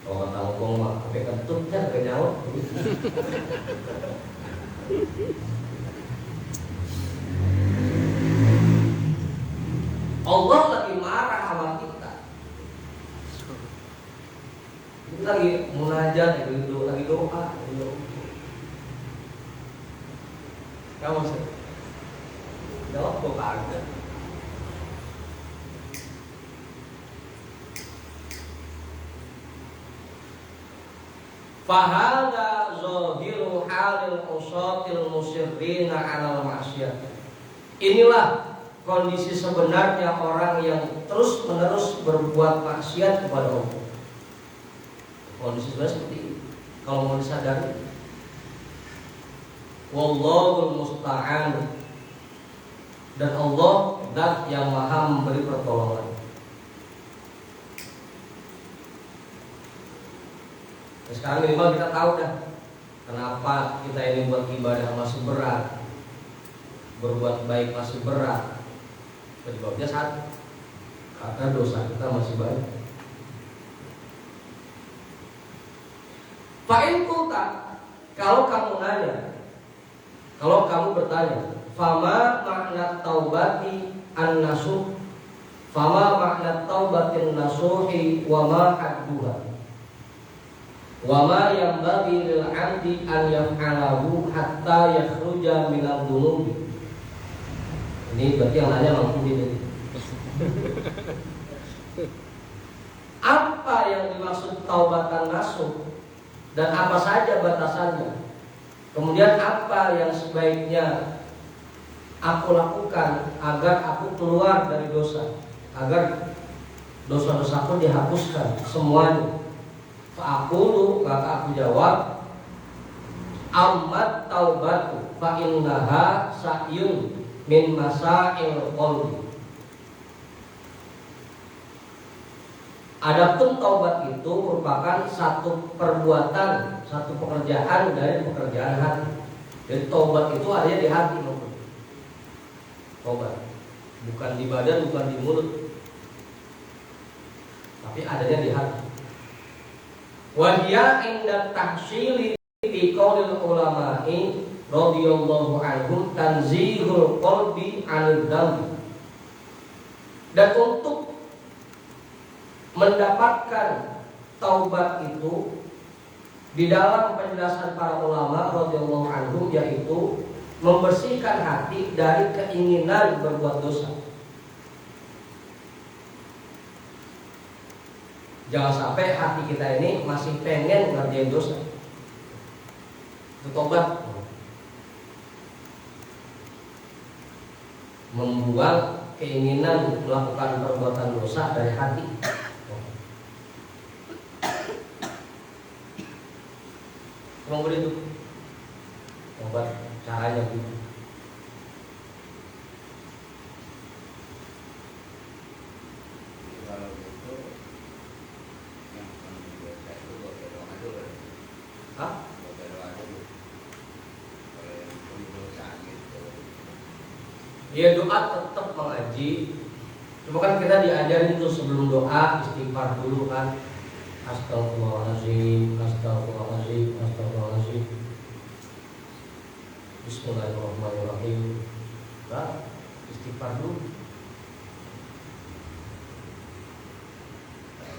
Kalau kata ngomong mah, sampai kentutnya gak nyawa. Allah lagi marah sama kita. Kita lagi munajat, lagi doa. Kamu sih? Jawab kok kagak. Fahada zahiru halil usatil musirrina 'alal ma'siyah. Inilah kondisi sebenarnya orang yang terus-menerus berbuat maksiat kepada Allah. Kondisi sebenarnya seperti ini. Kalau mau disadari, wallahul musta'an, dan Allah zat yang maha memberi pertolongan. Nah, sekarang minimal kita tahu dah kenapa kita ini buat ibadah masih berat, berbuat baik masih berat. Penyebabnya satu, karena dosa kita masih banyak. Fa'in kulta, kalau kamu nanya, kalau kamu bertanya, fama makna taubati an-nasuh, fama makna taubatin nasuhi, wa ma hadduha, wa ma yanbaghi lil 'abdi an yaf'alahu hatta yakhruja minal dhunubi. Ini berarti yang nanya mampu ini. Apa yang dimaksud taubatan nasuh dan apa saja batasannya? Kemudian apa yang sebaiknya aku lakukan agar aku keluar dari dosa, agar dosa-dosaku dihapuskan semuanya? Fa'aqulu, maka aku jawab, ammat taubatu fa innaha sa'yun min masail qalbi. Adapun taubat itu merupakan satu perbuatan, satu pekerjaan dari pekerjaan hati. Jadi taubat itu adanya di hati, taubat bukan di badan, bukan di mulut, tapi adanya di hati. Wa hiya inda tahsili fi qaulil ulama'i radhiyallahu anhum tanzihul qalbi 'anil dzambi. Dan untuk mendapatkan taubat itu di dalam penjelasan para ulama radhiyallahu anhum, yaitu membersihkan hati dari keinginan berbuat dosa. Jangan sampai hati kita ini masih pengen ngerjain dosa. Itu tobat. Membuang keinginan melakukan perbuatan dosa dari hati. Cuma begitu. Tobat caranya begitu. Ya doa tetap mengaji. Cuma kan kita diajarin itu sebelum doa istighfar dulu kan. Astagfirullahaladzim, astagfirullahaladzim, astagfirullahaladzim. Bismillahirrahmanirrahim. Nah, istighfar dulu.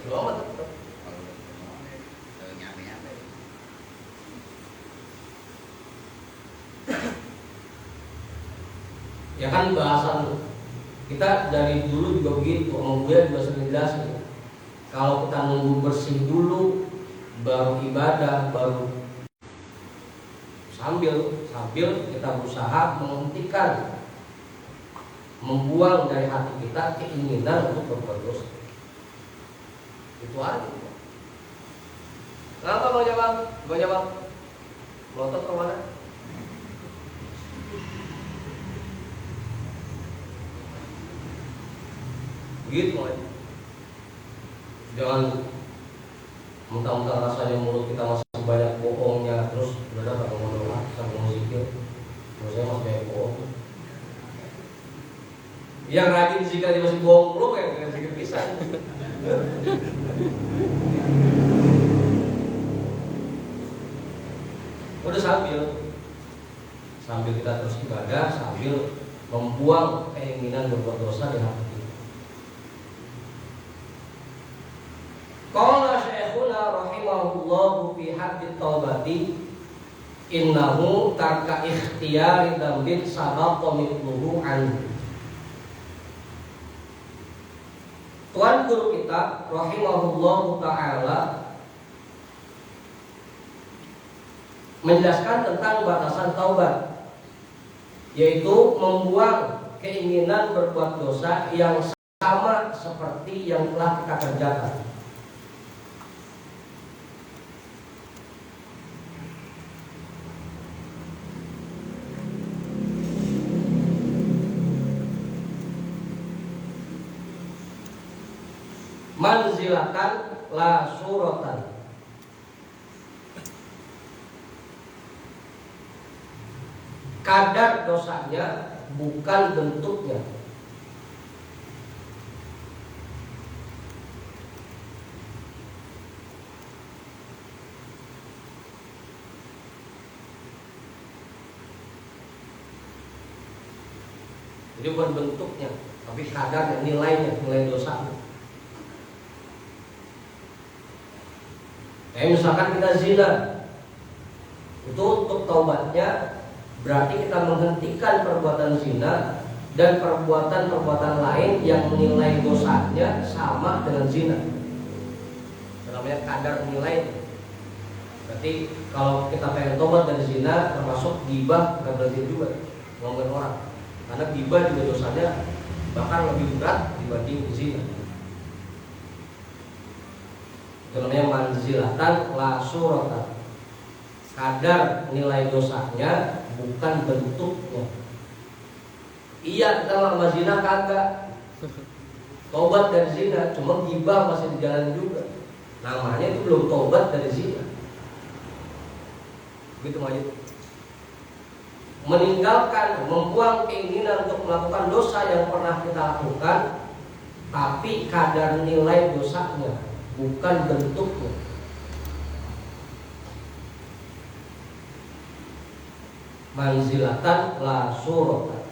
Doa tetap. Ya kan bahasan kita dari dulu juga begitu, Om Buya juga sering jelasin. Kalau kita nunggu bersih dulu, baru ibadah, baru sambil kita berusaha menghentikan, membuang dari hati kita keinginan untuk berbuat dosa. Itu aja. Kenapa Bang Jabang? Bang Jabang, melotot ke mana? Begitu kan. Jangan mentang-mentang rasanya mulut kita masih banyak bohongnya, terus udah dapat ngomong doa sampai zikir. Menurut saya masih banyak bohong. Yang rajin zikir aja masih bohong mulu kayak zikir pisan. Udah sambil kita terus ibadah, sambil membuang keinginan berbuat dosa di hati kita. Qala syekhuna rahimahullahu fi haddi taubati innahu tarka ikhtiyari dambin sabaqa mithluhu anhu. Tuan guru kita rahimahullahu ta'ala menjelaskan tentang batasan taubat, yaitu membuang keinginan berbuat dosa yang sama seperti yang telah kita kerjakan. Manzilatan la suratan. Kadar dosanya bukan bentuknya. Jadi bukan bentuknya, tapi kadar nilainya, nilai dosanya. Kayak misalkan kita zina, itu untuk taubatnya berarti kita menghentikan perbuatan zina dan perbuatan-perbuatan lain yang nilai dosanya sama dengan zina. Namanya kadar nilai. Berarti kalau kita pengen tobat dari zina, termasuk ghibah, kita berhenti juga ngomongin orang. Karena ghibah juga dosanya bahkan lebih berat dibanding zina. Itu namanya manzilatan la suratan. Kadar nilai dosanya bukan bentuknya. Iya, kita sama zina kagak tobat dari zina, cuma ghibah masih di jalan juga. Namanya itu belum tobat dari zina. Begitu aja. Meninggalkan, membuang keinginan untuk melakukan dosa yang pernah kita lakukan, tapi kadar nilai dosanya, bukan bentuknya. Manzilatan la suratan.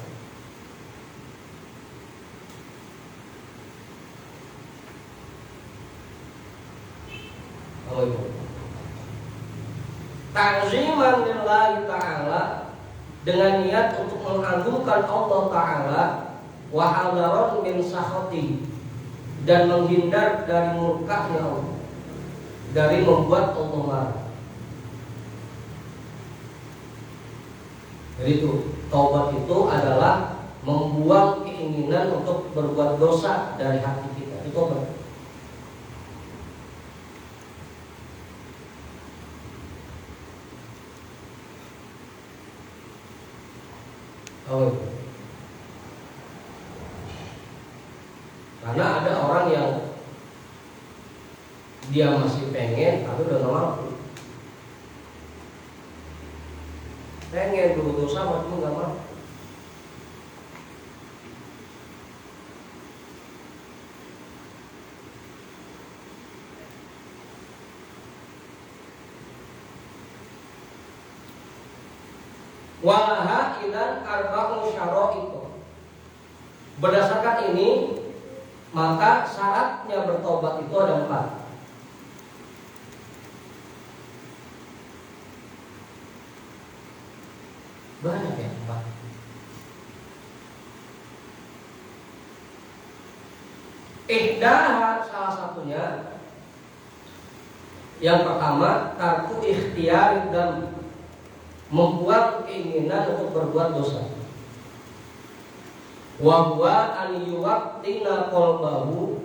Ta'ziman lillahi ta'ala, dengan niat untuk mengagungkan Allah Ta'ala, wa hadaron min sakhati, dan menghindar dari murkanya Allah, dari membuat Allah marah. Jadi itu taubat itu adalah membuang keinginan untuk berbuat dosa dari hati kita. Itu taubat. Karena ada orang yang dia masih pengen tapi udah gak mampu. Pengen berbuat dosa tapi gak mampu. Walaha idan arba'u syara'itu. Berdasarkan ini, maka syaratnya bertobat itu ada 4. Banyak ya, 4. Ihdaha, salah satunya, yang pertama, tarku ikhtiyari dan membuang keinginan untuk berbuat dosa. Wa huwa an yuwaqtina qalbahu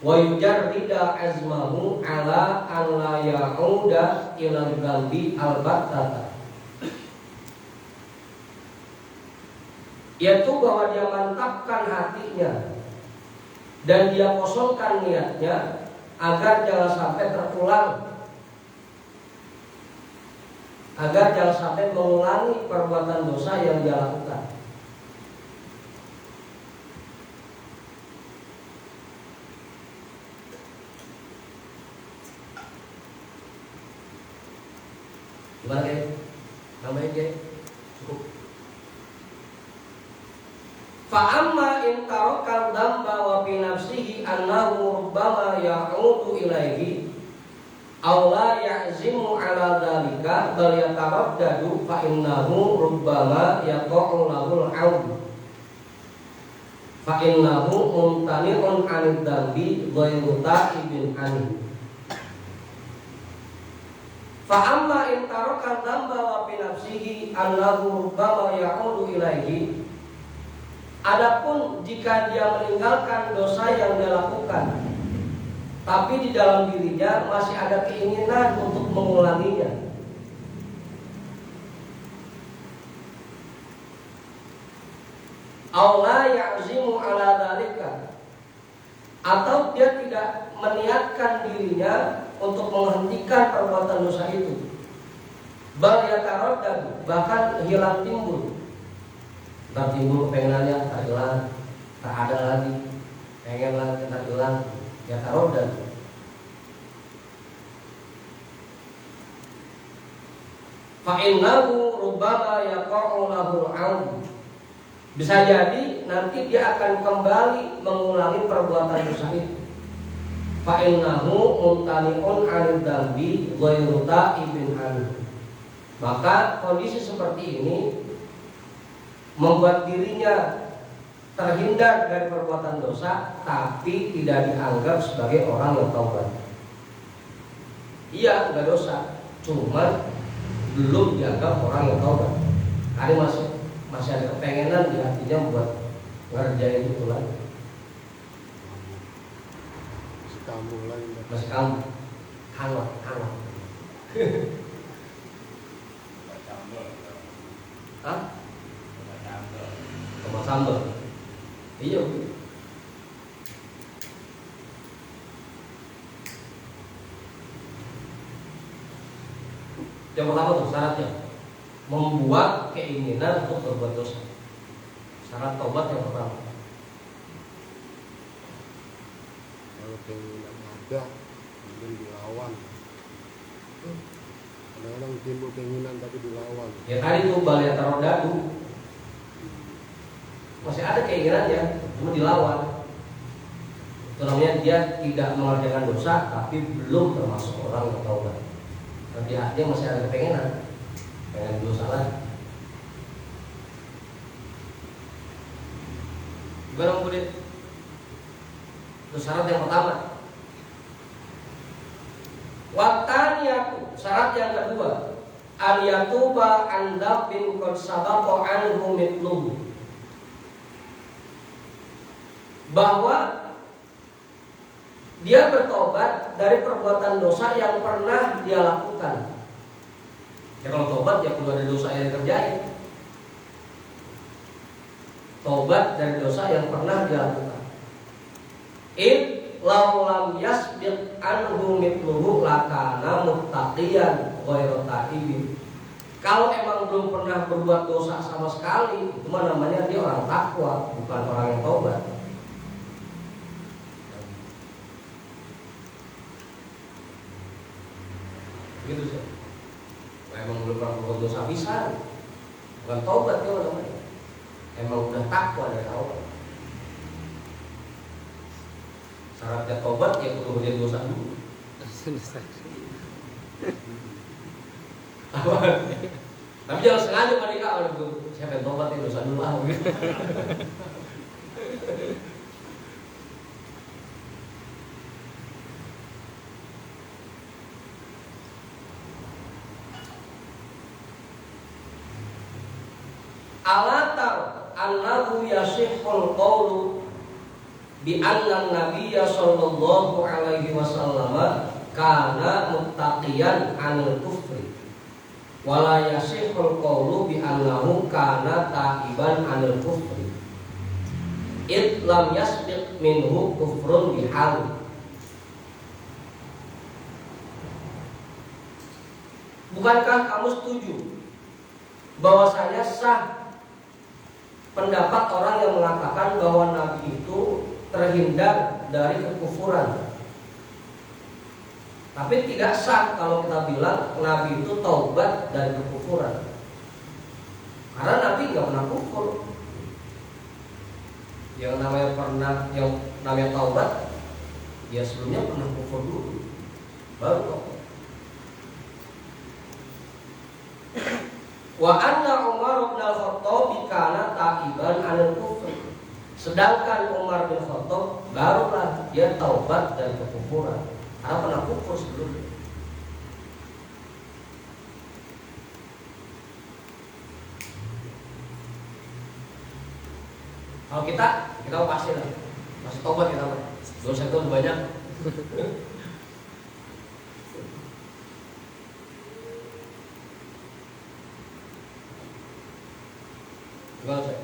wa yujarrida azmahu ala an la ya'uda ila dzambi albattata. Yaitu bahwa dia mantapkan hatinya dan dia kosongkan niatnya agar jangan sampai terulang, agar jangan sampai mengulangi perbuatan dosa yang dia lakukan. Gimana guys? Nambahin guys? Cukup. Fa'amma in tarakal damba wa fi nafsihi annahu rubbama ya'udu ilaihi aw la ya'zimu ala dhalika bal yataraddadu fa innahu rubbama yaqa'u lahul 'aud fa innahu mumtani'un 'anid dhanbi ghairu ta'ibin anhu. Fa'amma in tarakal damba wa fi nafsihi annahu rubbama ya'udu ilaihi. Adapun jika dia meninggalkan dosa yang dia lakukan, tapi di dalam dirinya masih ada keinginan untuk mengulanginya, aula ya'zimu ala dzalika, atau dia tidak meniatkan dirinya untuk menghentikan perbuatan dosa itu, bal yataraddad, bahkan hilang timbul. Ntar timbul pengenannya, tak hilang, tak ada lagi, pengen lagi, tak hilang, ya tarodan. Fa'innahu rubbama yaqa'u lahul 'aud. Bisa jadi nanti dia akan kembali mengulangi perbuatan dosa itu. Fa'innahu mumtani'un 'anid dzambi ghairu ta'ibin anhu. Maka kondisi seperti ini membuat dirinya terhindar dari perbuatan dosa, tapi tidak dianggap sebagai orang yang taubat. Iya, nggak dosa, cuma belum dianggap orang yang taubat. Karena masih ada kepengenan di hatinya buat ngerjain itu lagi. Masih kambuh lagi. Masih kambuh, hangat. Hah? Tomat sambal. Iya. Yang pertama tuh syaratnya membuat keinginan untuk berbuat dosa. Syarat taubat yang pertama. Kalau keinginan ada, kemudian dilawan. Kadang-kadang timbul keinginan tapi dilawan. Ya tadi tuh balya tarodadu. Masih ada keinginannya, cuma dilawan. Itu namanya dia tidak mengerjakan dosa, tapi belum termasuk orang yang taubat. Dan di hatinya masih ada kepengenan, pengen dosa lagi. Gimana kemudian? Itu syarat yang pertama. Wataniyatu, syarat yang kedua, an yatuba an dzambin qad sabaqa anhu mithluhu. Bahwa dia bertobat dari perbuatan dosa yang pernah dia lakukan. Ya kalau tobat ya perlu ada dosa yang terjadi. Tobat dari dosa yang pernah dia lakukan. Law lam yasbiq anhu mithluhu lakana muttaqiyan ghairu ta'ibin. Kalau emang belum pernah berbuat dosa sama sekali, itu mah namanya dia orang takwa, bukan orang yang tobat. Gitu sih. Emang belum pernah berbuat dosa bisa, bukan tobat dia namanya. Emang udah takwa dari awal. Syaratnya tobat ya perlu menjadi dosa dulu. Tapi jangan sengaja mereka siapa yang tobat ya dosa dulu lah. Alatar annahu yasihul qawlu bi anna nabiyya sallallahu alaihi wasallam kana muttaqiyan anil kufri wala yasihul qawlu bi annahu kana ta'iban anil kufri. id lam yasbiq minhu kufrun bihal. Bukankah kamu setuju bahwasanya sah pendapat orang yang mengatakan bahwa Nabi itu terhindar dari kekufuran? Tapi tidak sah kalau kita bilang Nabi itu taubat dari kekufuran, karena Nabi nggak pernah kufur. Yang namanya taubat, dia sebelumnya pernah kufur dulu, baru taubat. Wa anna Umar bin Al-Khattab kana ta'iban 'anil kufr. Sedangkan Umar bin Khattab barulah dia taubat dari kekufuran, karena pernah kufur sebelumnya. Kalau kita pasti lah, masih taubat kita Pak. Dosa itu banyak. Gimana saya?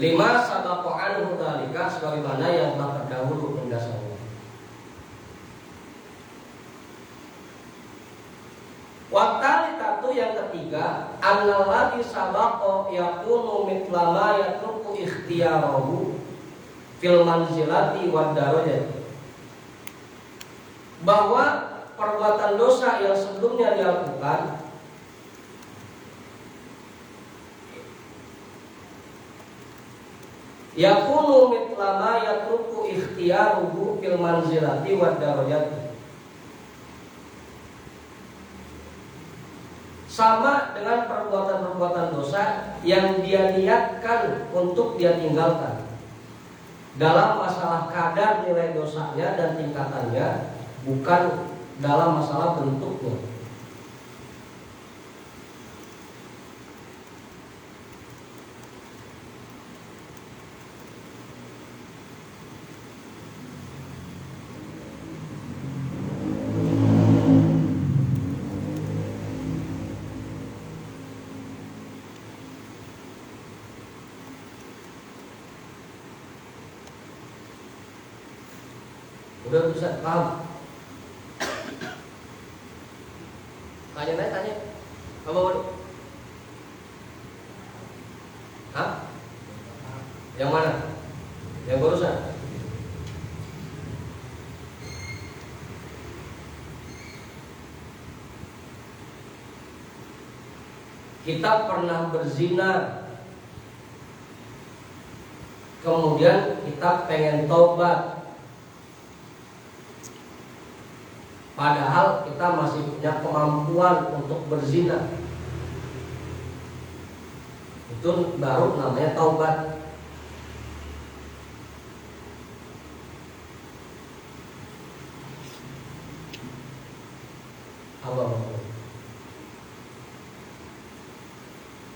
Lima sabaqo'an hudalika, sebagaimana yang telah terdahulu penjelasannya. Waqtalikatu, yang ketiga, annalladzi sabaqo yakunu mitlama yatruku ikhtiyarahu fil manzilati wad darajati. Bahwa perbuatan dosa yang sebelumnya dilakukan yakunu mitlama yatruku ikhtiyaruhu fil manzilati wad darajati, sama dengan perbuatan-perbuatan dosa yang dia niatkan untuk dia tinggalkan dalam masalah kadar nilai dosanya dan tingkatannya, bukan dalam masalah bentuknya. Udah bisa paham? Tanya. Apa mau? Hah? Yang mana? Yang barusan? Kita pernah berzina, kemudian kita pengen taubat, padahal kita masih punya kemampuan untuk berzina. Itu baru namanya taubat.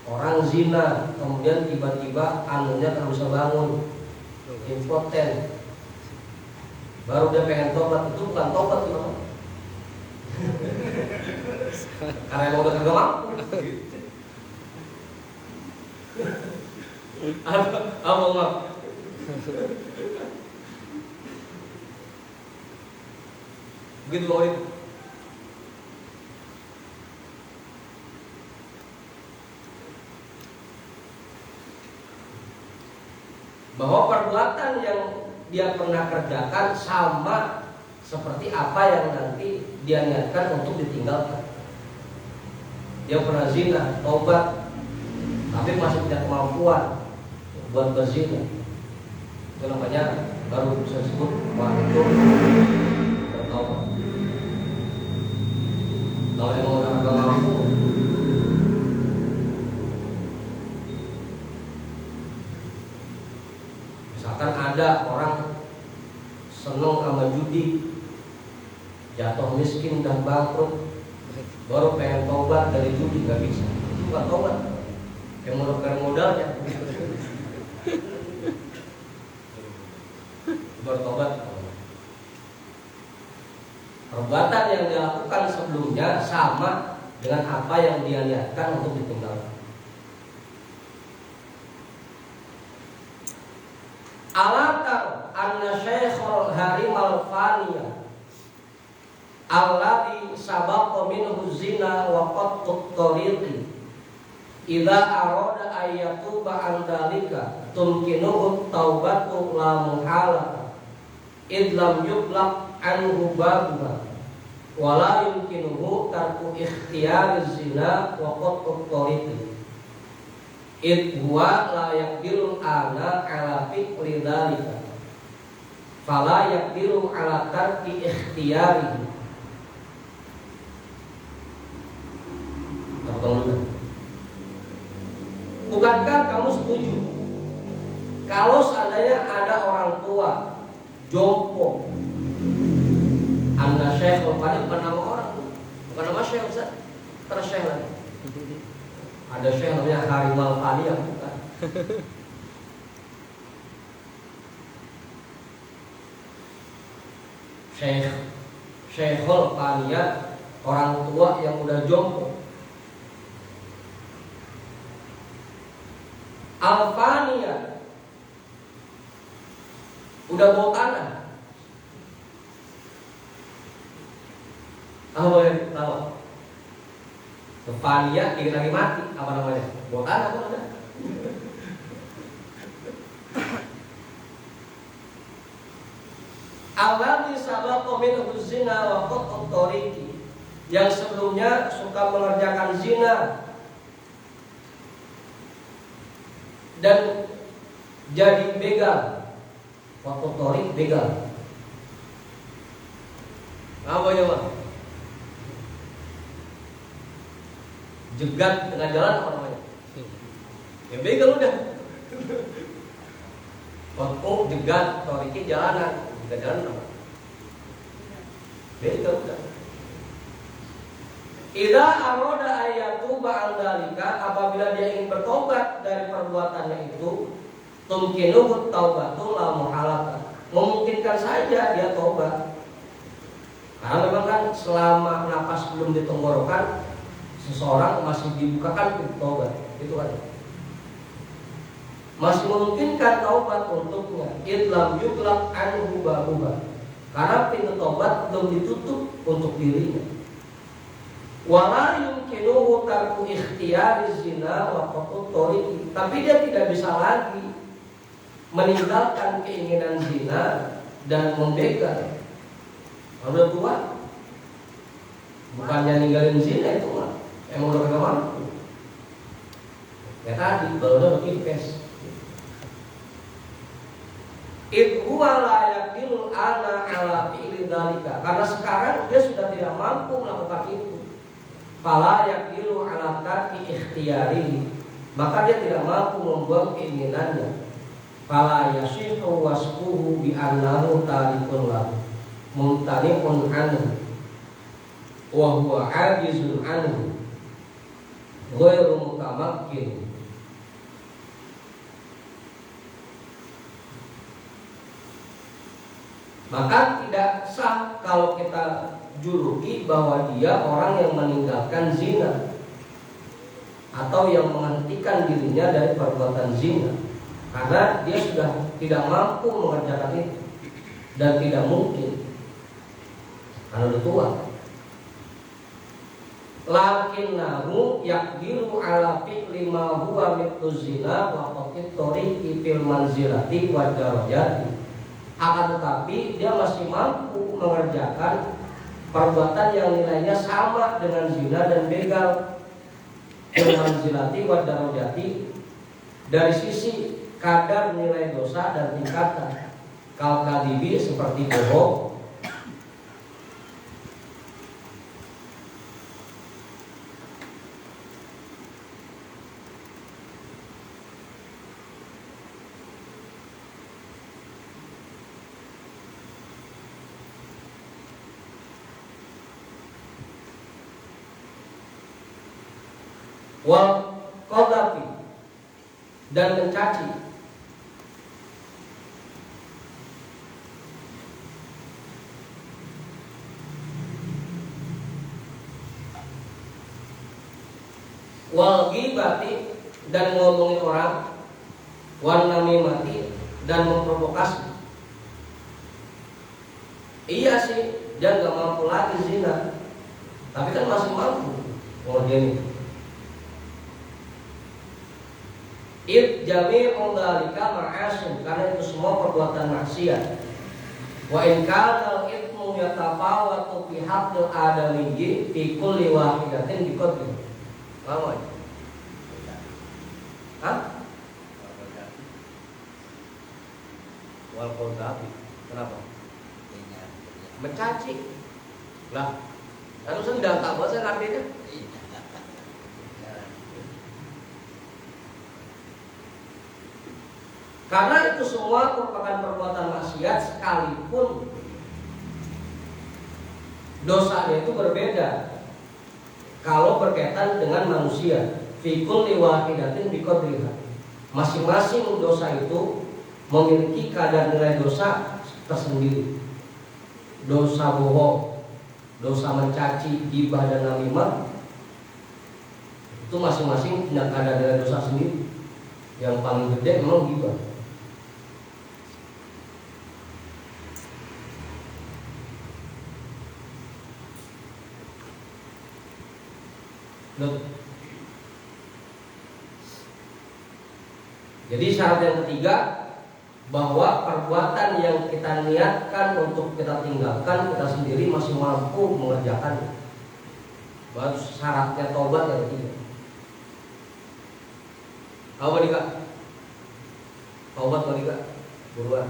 Orang zina, kemudian tiba-tiba anunya tak bisa bangun, impoten, baru dia pengen tobat. Itu bukan tobat, teman-teman. Karena emang udah kagak mampu. Apa? Begitu mau itu. Bahwa perbuatan yang dia pernah kerjakan sama seperti apa yang nanti dia niatkan untuk ditinggalkan. Dia pernah zina, taubat, tapi masih tidak kemampuan buat berzina. Itu namanya baru bisa disebut wah itu bertaubat. Kalau yang udah agak mampu, misalkan ada orang seneng sama judi, jatuh miskin dan bangkrut, baru pengen tobat dari judi, gak bisa. Itu bukan tobat, yang menurunkan modalnya. Baru tobat. perbuatan yang dia lakukan sebelumnya sama dengan apa yang dia niatkan untuk ditinggalkan. Alatar anna syaikhul harimal faniyah alladhi sabaqa minhu zina wa qattut tariqi idza arada ayyatuba an dzalika tumkinuhu taubatu la muhala id lam yublaq anhu babuha wa la yumkinuhu tarku ikhtiyariz zina wa qattut tariqi id huwa la yaqdiru ana ala fi'li dzalika fala yaqdiru ala tarki ikhtiyarihi. Bukankah kamu setuju kalau seandainya ada orang tua jompo, anda syekh, bukan nama orang, bukan nama syekh, Ustaz, terus syekh lagi. Ada syekh namanya Harimal Fani yang bukan. Syekhul Faniyah, orang tua yang udah jompo. Al-Faniyah, udah bawa tanah. Apa yang tahu? Faniyah ingin lagi mati, apa namanya? Bawa tanah apa namanya? Alladzi sabaqa minhu zina wa qattut tariqi, yang sebelumnya suka mengerjakan zina dan jadi begal. Qattut tariq, begal. Apa ya, Pak? Jegat di tengah jalan apa namanya? Ya begal udah. Qattut, jegat, tariqi, jalanan. Tidak jalan apa? Begal udah. Idza arada ayyatuba an dzalika, apabila dia ingin bertobat dari perbuatannya itu, tumkinuhu taubatu la muhalata, memungkinkan saja dia tobat. Karena memang kan selama napas belum ditenggorokan, seseorang masih dibukakan pintu tobat, itu kan. Masih memungkinkan taubat untuknya. Idlam yuklak anhu babuha, karena pintu taubat belum ditutup untuk dirinya. Wala yumkinuhu tarku ikhtiyari zina wa qattut tariqi, tapi dia tidak bisa lagi meninggalkan keinginan zina dan membegal. Udah tua, bukannya ninggalin zina itu mah, emang udah kagak mampu. Ya tadi baru udah kipes. Itu la yaqdiru ana ala fi'li dzalika, karena sekarang dia sudah tidak mampu melakukan itu. Fala yaqdiru ala tarki ikhtiyari, maka dia tidak mampu membuang keinginannya. Fala yasihu wasfuhu bi annahu tarikun lahu mumtani'un anhu wa huwa ajizun anhu ghairu mutamakkin. Maka tidak sah kalau kita juluki bahwa dia orang yang meninggalkan zina atau yang menghentikan dirinya dari perbuatan zina, karena dia sudah tidak mampu mengerjakan itu dan tidak mungkin karena udah tua. Lakinnahu yaqdiru ala fi'li ma huwa mithlu zina wa qattut tariqi fil manzilati wa darajati. Akan tetapi dia masih mampu mengerjakan perbuatan yang nilainya sama dengan zina dan begal, dengan zilati wa darajati, dari sisi kadar nilai dosa dan tingkatan. Kal kadibi, seperti bohong, wal qadhafi, dan mencaci. wal ghibati dan ngomongin orang, wan namimati dan memprovokasi. Iya sih, dia nggak mampu lagi zina, tapi kan masih mampu ngerjain itu. Jami'u dzalika ma'asin, karena itu semua perbuatan maksiat. Wa in kana al-ithmu yatafawatu fi haqqil adamiyyi fi kulli wahidatin bi qadri. Paham? Hah? Wal qadhabi. Kenapa? Mencaci. Lah, lalu sedang tak bahasa artinya. Karena itu semua merupakan perbuatan maksiat, sekalipun dosanya itu berbeda. Kalau berkaitan dengan manusia, fikul liwahidatin biqadriha. Masing-masing dosa itu memiliki kadar nilai dosa tersendiri. Dosa bohong, dosa mencaci, ghibah dan namimah, itu masing-masing punya kadar nilai dosa sendiri. Yang paling gede memang ghibah. Jadi syarat yang ketiga, bahwa perbuatan yang kita niatkan untuk kita tinggalkan, kita sendiri masih mampu mengerjakannya. Baru syaratnya taubat yang ketiga. Apa nih Kak? Taubat nih Kak? Buruan.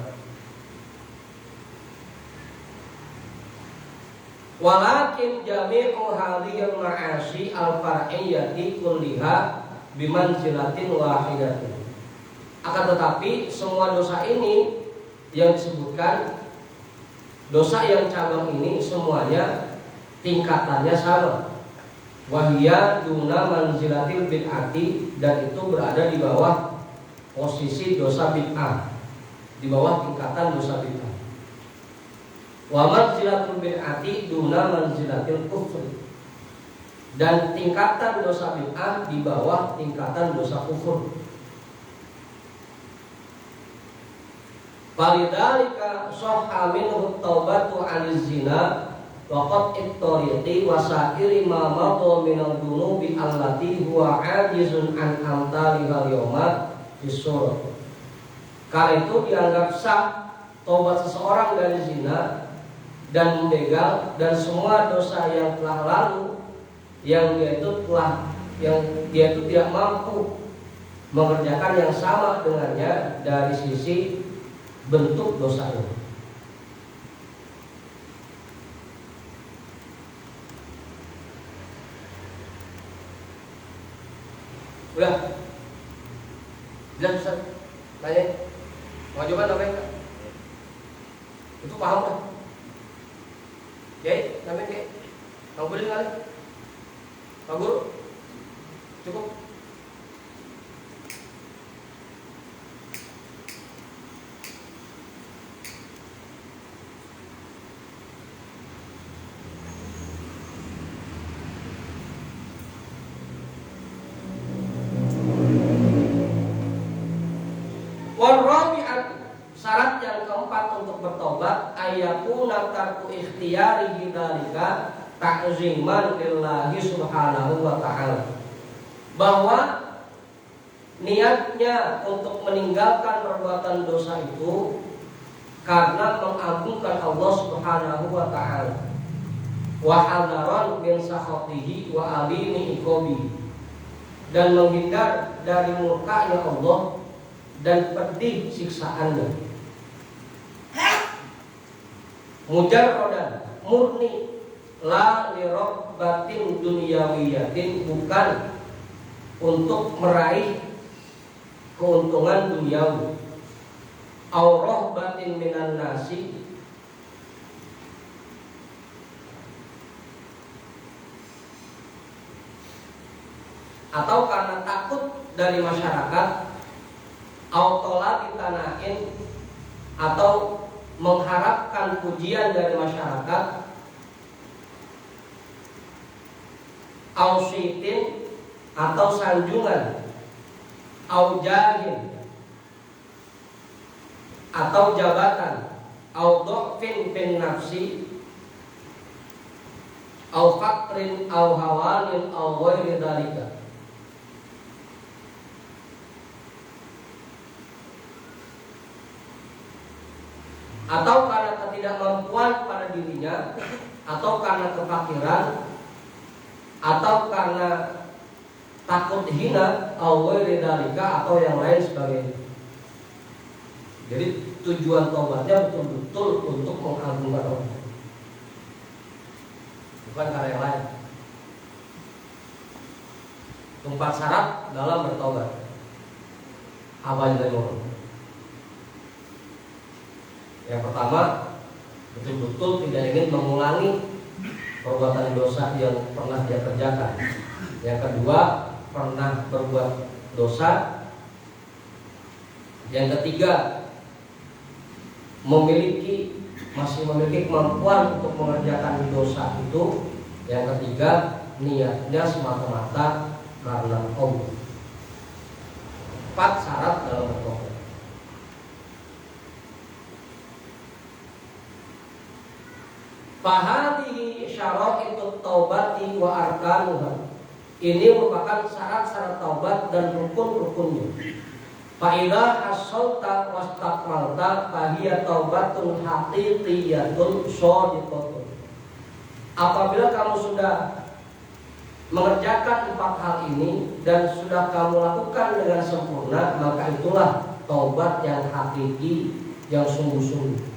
Walakin jami'u hadhil ma'asi al-far'iyyati kulliha bimanzilatin wahidatin. Akan tetapi semua dosa ini yang disebutkan, dosa yang cabang ini semuanya tingkatannya sama. Wahia duna manzilatil bid'ati, dan itu berada di bawah posisi dosa bid'ah, di bawah tingkatan dosa bid'ah. Wa manzilatul bid'ati duna manzilatil kufri, dan tingkatan dosa bid'ah di bawah tingkatan dosa kufur. Falidhalika shahha minhu taubatu 'anil zina wa qat'it tariqi wa sa'iri ma madha min ad-dunubi allati huwa 'ajizun an amtalihal yawma bisurah. Karena itu dianggap sah taubat seseorang dari zina dan membegal dan semua dosa yang telah lalu, yang dia itu tidak mampu mengerjakan yang sama dengannya dari sisi bentuk dosa itu. Udah? Jelas Ustaz? Tanya? Mau jawaban apa enggak? Itu paham kan? Kiai, namanya Kiai. Kamu boleh kali? Pak Guru? Cukup? Syarat yang keempat untuk bertobat, ayakuna tarku ikhtiyari dzalika ta'ziman lillahi subhanahu wa ta'ala. Bahwa niatnya untuk meninggalkan perbuatan dosa itu karena mengagungkan Allah subhanahu wa ta'ala, wa hadaran min sakhatihi wa alimi iqabihi, dan menghindar dari murkanya Allah dan pedih siksaannya. Mujarradan, murni, la lirabbatin dunyawiyatin, bukan untuk meraih keuntungan duniawi. Aurahbatin minan nasi, atau karena takut dari masyarakat, autola ditanain, atau mengharapkan pujian dari masyarakat, ausitin, atau sanjungan, au jahin atau jabatan, au dhafin fin nafsi, au faqrin au hawanin au ghairi dzalika. Atau karena ketidakmampuan pada dirinya, atau karena kefakiran, atau karena takut hina, au ghairi dzalika, atau yang lain sebagainya. Jadi tujuan taubatnya betul-betul untuk mengagungkan Allah, bukan karena yang lain. Empat syarat dalam bertobat. Apa aja yang Yang pertama, betul-betul tidak ingin mengulangi perbuatan dosa yang pernah dia kerjakan. Yang kedua, pernah berbuat dosa. Yang ketiga, masih memiliki kemampuan untuk mengerjakan dosa itu. Yang ketiga, niatnya semata-mata karena Allah. 4 syarat dalam bertobat. Fahadihi syara'itut taubati wa arkanuha. Ini merupakan syarat-syarat taubat dan rukun-rukunnya. Fa'idha hasolta wastaqmalta fahiya taubatun haqiqiyatun shadiqatun. Apabila kamu sudah mengerjakan 4 hal ini dan sudah kamu lakukan dengan sempurna, maka itulah taubat yang hakiki, yang sungguh-sungguh.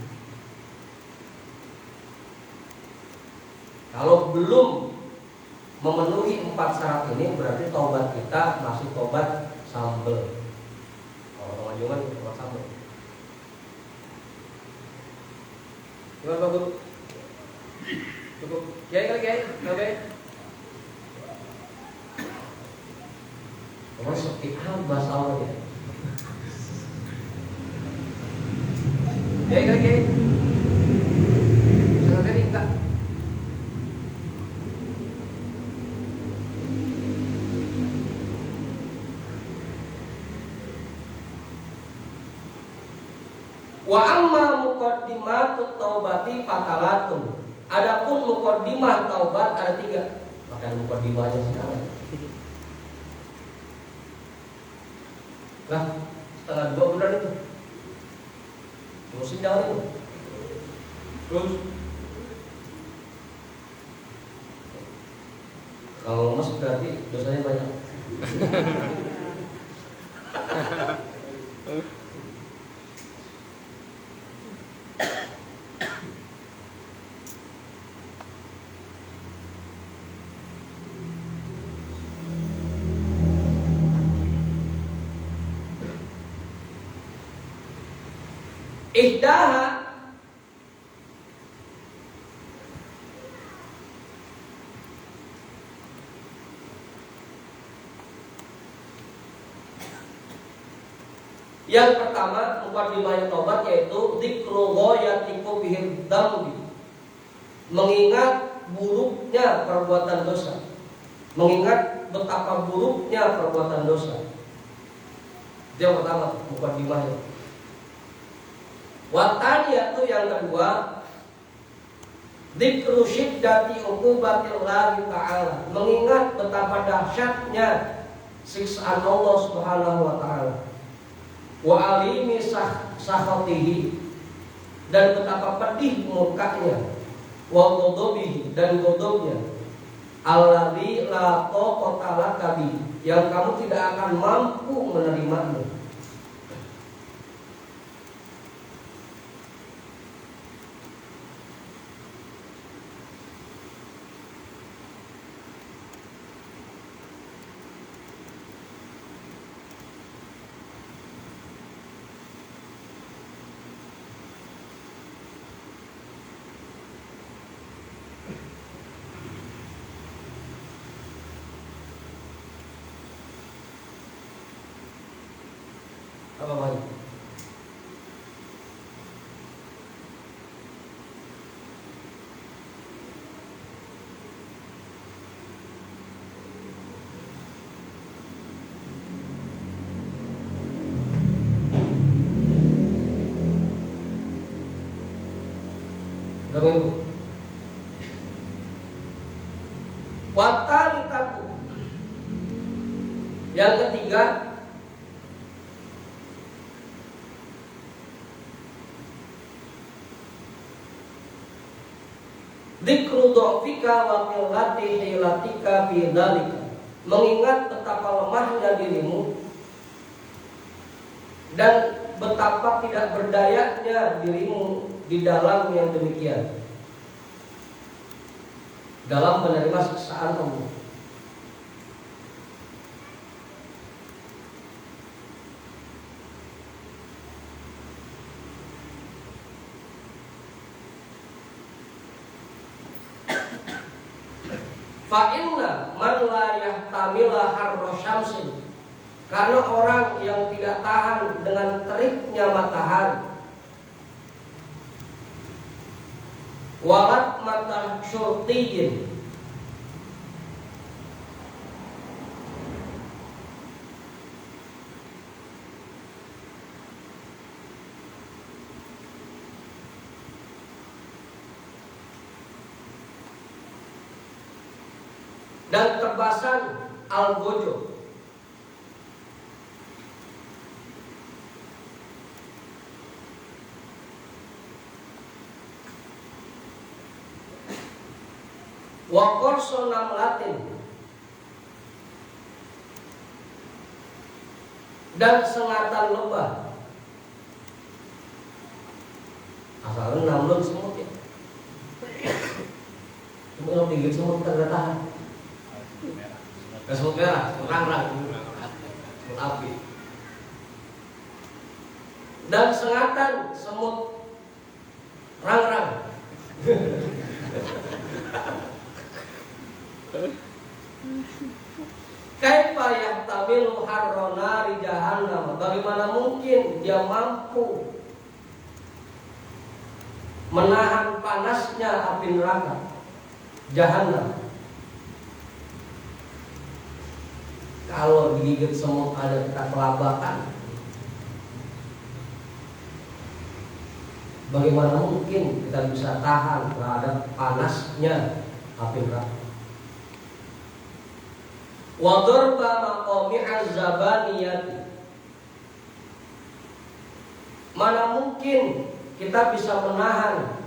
Kalau belum memenuhi 4 syarat ini, berarti taubat kita masih taubat sambel. Kalau pengajuan taubat sambel. Gimana Pak Guru? Cukup? Kiai? Oke. Kamu seperti apa soalnya? Kiai. Sangat enggak. Wa amma muqaddimatut taubati fatalatun. Adapun muqaddimah taubat ada 3. Maka muqaddimahnya sekarang. Nah, setengah 2 bulan itu. Musim jauh itu. Terus kalau lemes berarti dosanya banyak. Ihdaha yang pertama muqaddimah taubat yaitu dzikru ghayatiku bihim dzambi, mengingat buruknya perbuatan dosa, mengingat betapa buruknya perbuatan dosa. Itu yang pertama muqaddimahnya. Wataniyatu yang kedua, dzikru syiddati uqubatillahi ta'ala, mengingat betapa dahsyatnya siksaan Allah Subhanahu wa taala. Wa alimi sakhatihi, dan betapa pedih murkanya. Wa ghadabihi, dan ghadabnya. Alladzi la taqata laka bi, yang kamu tidak akan mampu menerimanya. Apa lagi? Watalitaku, yang ketiga, dzikru dhafika wa qillati hilatika fi dzalika, mengingat betapa lemahnya dirimu dan betapa tidak berdayanya dirimu di dalam yang demikian, dalam menerima siksaan Allah. Fa inna man la yahtamila harra syamsin, karena orang yang tidak tahan dengan teriknya matahari, walat mata syurtiyin, dan tebasan al-gojo, wa qorsonam latin, dan sengatan lebah. Asalnya namlun semut ya, cuma kalau digigit semut kita gak tahan. Semut merah, semut rang-rang, semut api, dan sengatan semut rang-rang. Kaifa yahtamilu harra nari jahannam, bagaimana mungkin dia mampu menahan panasnya api neraka jahannam. Kalau digigit semut ada kita kelabakan, bagaimana mungkin kita bisa tahan terhadap panasnya api neraka? Wa darba maqami'az zabaniyati, mana mungkin kita bisa menahan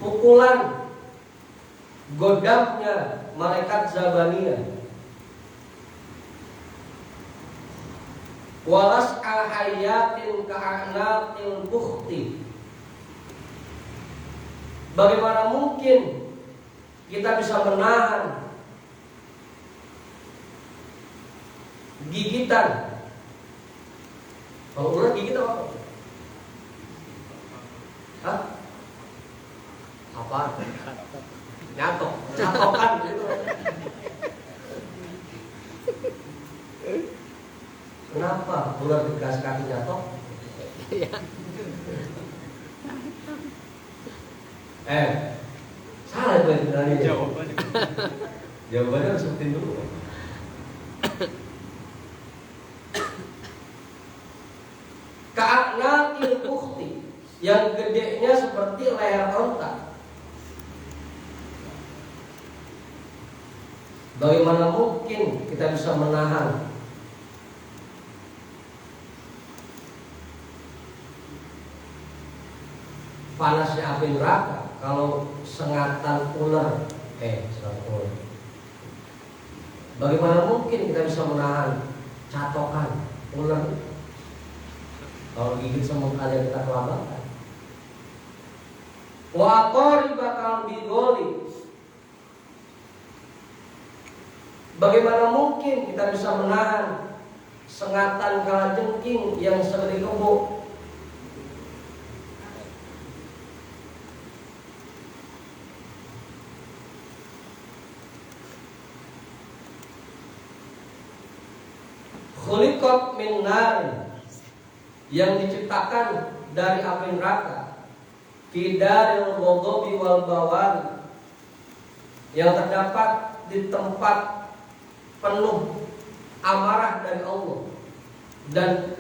pukulan godamnya malaikat zabaniyah, walas ahayatin ka'anatil bukhti, bagaimana mungkin kita bisa menahan gigitan. Kalau ular gigit apa? Hah? Apa? Nyatok, nyatokan gitu. Kenapa ular digas kaki nyatok? Salah itu sebenarnya. Jawabannya harus sebutin dulu. Ka'anatil bukhti, yang gedenya seperti leher onta. Bagaimana mungkin kita bisa menahan panasnya api neraka kalau sengatan ular? Sengatan ular. Bagaimana mungkin kita bisa menahan catokan ular? Kalau gigit semut aja kita kelabakan. Wa qaribakal bigoli, bagaimana mungkin kita bisa menahan sengatan kalajengking yang seperti kebo? Khuliqat min nar, yang diciptakan dari api neraka, fi daril ghadabi wal bawari, yang terdapat di tempat penuh amarah dari Allah dan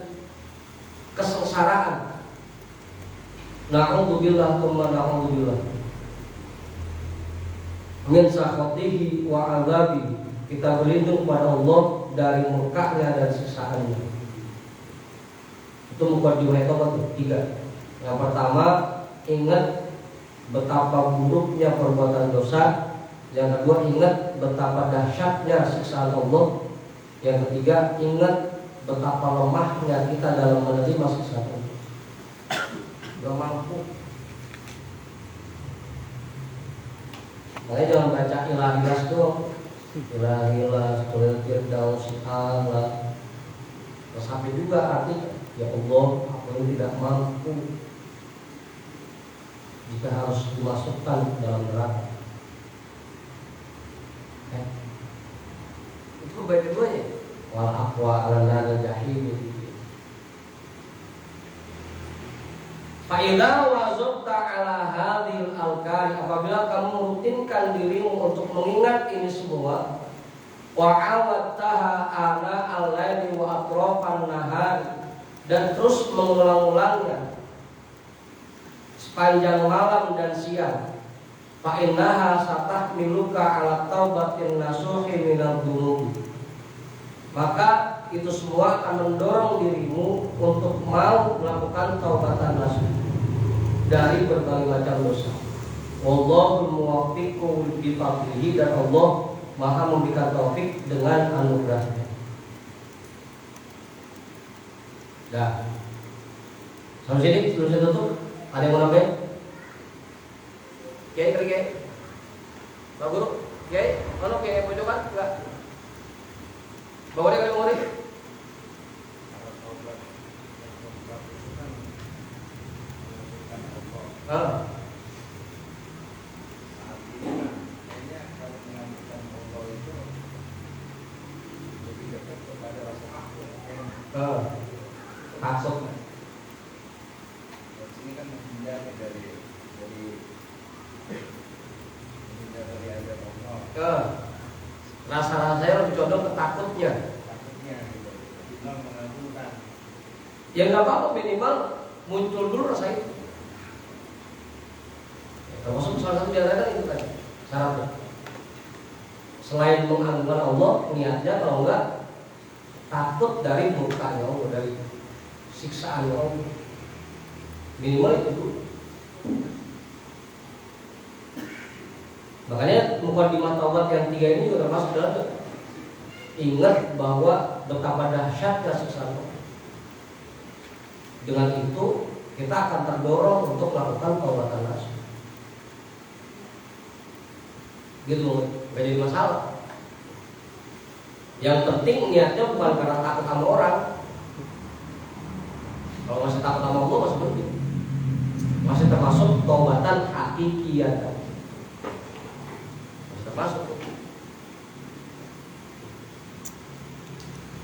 kesengsaraan. Na'udzubillah tsumma na'udzubillah. min sakhatihi wa azabi. Kita berlindung kepada Allah dari murkanya dan siksaannya. Itu mukadimah taubat tiga. Yang pertama, ingat betapa buruknya perbuatan dosa. Yang kedua, ingat betapa dahsyatnya siksaan Allah. Yang ketiga, ingat betapa lemahnya kita dalam menerima siksaan Allah. Gak mampu. Makanya jangan baca ilahilas doang. Ilahilas, Qul Firdaus, Allah. Tapi juga artinya, ya Allah, aku ini tidak mampu jika harus dimasukkan dalam neraka. Itu baik keduanya. Wal aqwa ala nar jahim. Fa idza wazabta ala hadhil alkari, apabila kamu merutinkan dirimu untuk mengingat ini semua, wa awattaha ana al-laili wa atrafan nahar, dan terus mengulang-ulangnya sepanjang malam dan siang, fa innaha satahmiluka ala taubatin nasuhi minal dzunub, maka itu semua akan mendorong dirimu untuk mau melakukan taubatan nasuh dari berbagai macam dosa. Wallahul muwaffiqu bi fadlihi, dan Allah Maha memberikan taufik dengan anugerahnya. Dah. Sampai sini sebelum saya tutup, ada yang mau nambahin? Kiai, Kiai. Pak Guru, Kiai, mana Kiai mau coba? Enggak. Bawa dia, bawa dia. Takut. Ini kan menghindar dari azab Allah. Rasa-rasa saya lebih condong ke takutnya. Takutnya gitu. Tidak mengagumkan. Ya nggak apa-apa, minimal muncul dulu rasa itu. Termasuk salah satu jalan itu kan syaratnya. Selain mengagungkan Allah, niatnya kalau enggak takut dari murkanya Allah, dari siksaan Allah. Minimal itu dulu. Makanya mukadimah taubat yang tiga ini juga termasuk dalam ingat bahwa betapa dahsyatnya siksaan Allah. Dengan itu kita akan terdorong untuk melakukan taubatan nasuh. Gitu, gak jadi masalah. Yang penting niatnya bukan karena takut sama orang. Kalau masih takut sama Allah masih penting. Masih termasuk taubatan hakikiyah. Masih termasuk.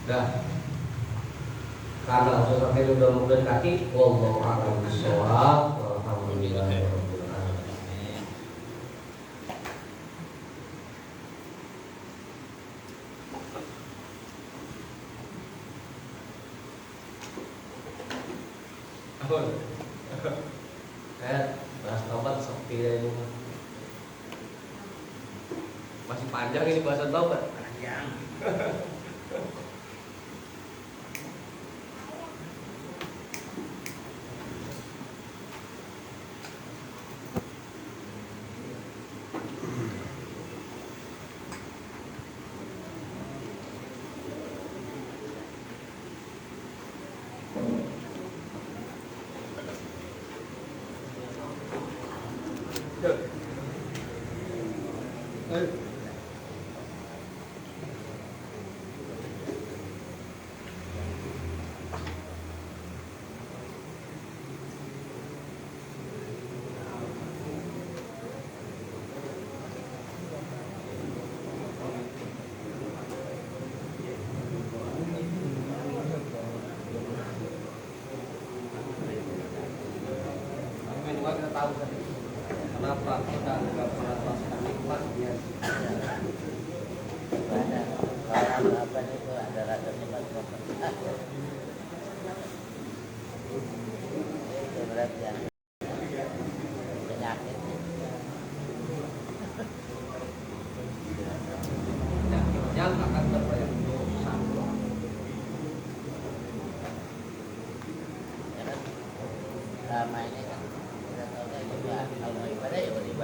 Dah. Karena sudah sampai udah mudah kaki, wallahu a'lam bishawab. Alhamdulillah. Bahas taubat seperti ini masih panjang ini bahasan taubat. Panjang. Kita tahu kan kenapa kita nggak pernah merasakan nikmat dia. Banyak apa itu ada rasa nikmat. Itu berarti yang penyakit.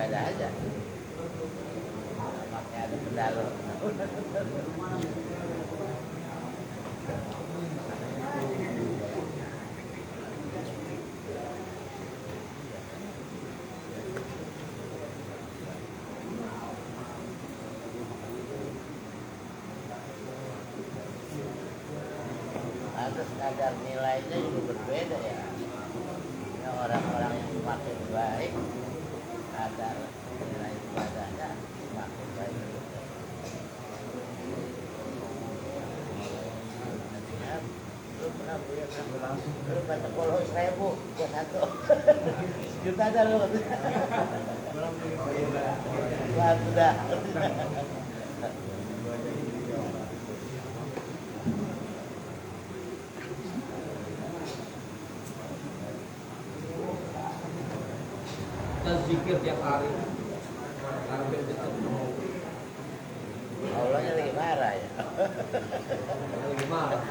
ibadah aja. Makanya ada pendalur. Harus kadar nilainya juga berbeda ya. Ya, orang-orang yang semakin baik kadar nilai ibadahnya semakin baik. Ya, lu pernah punya lu baca puluh 1.000 buat satu juta aja lu. Wah, sudah. Dan zikir tiap hari. Hampir ketemu. Allahnya lagi marah ya. Lagi marah.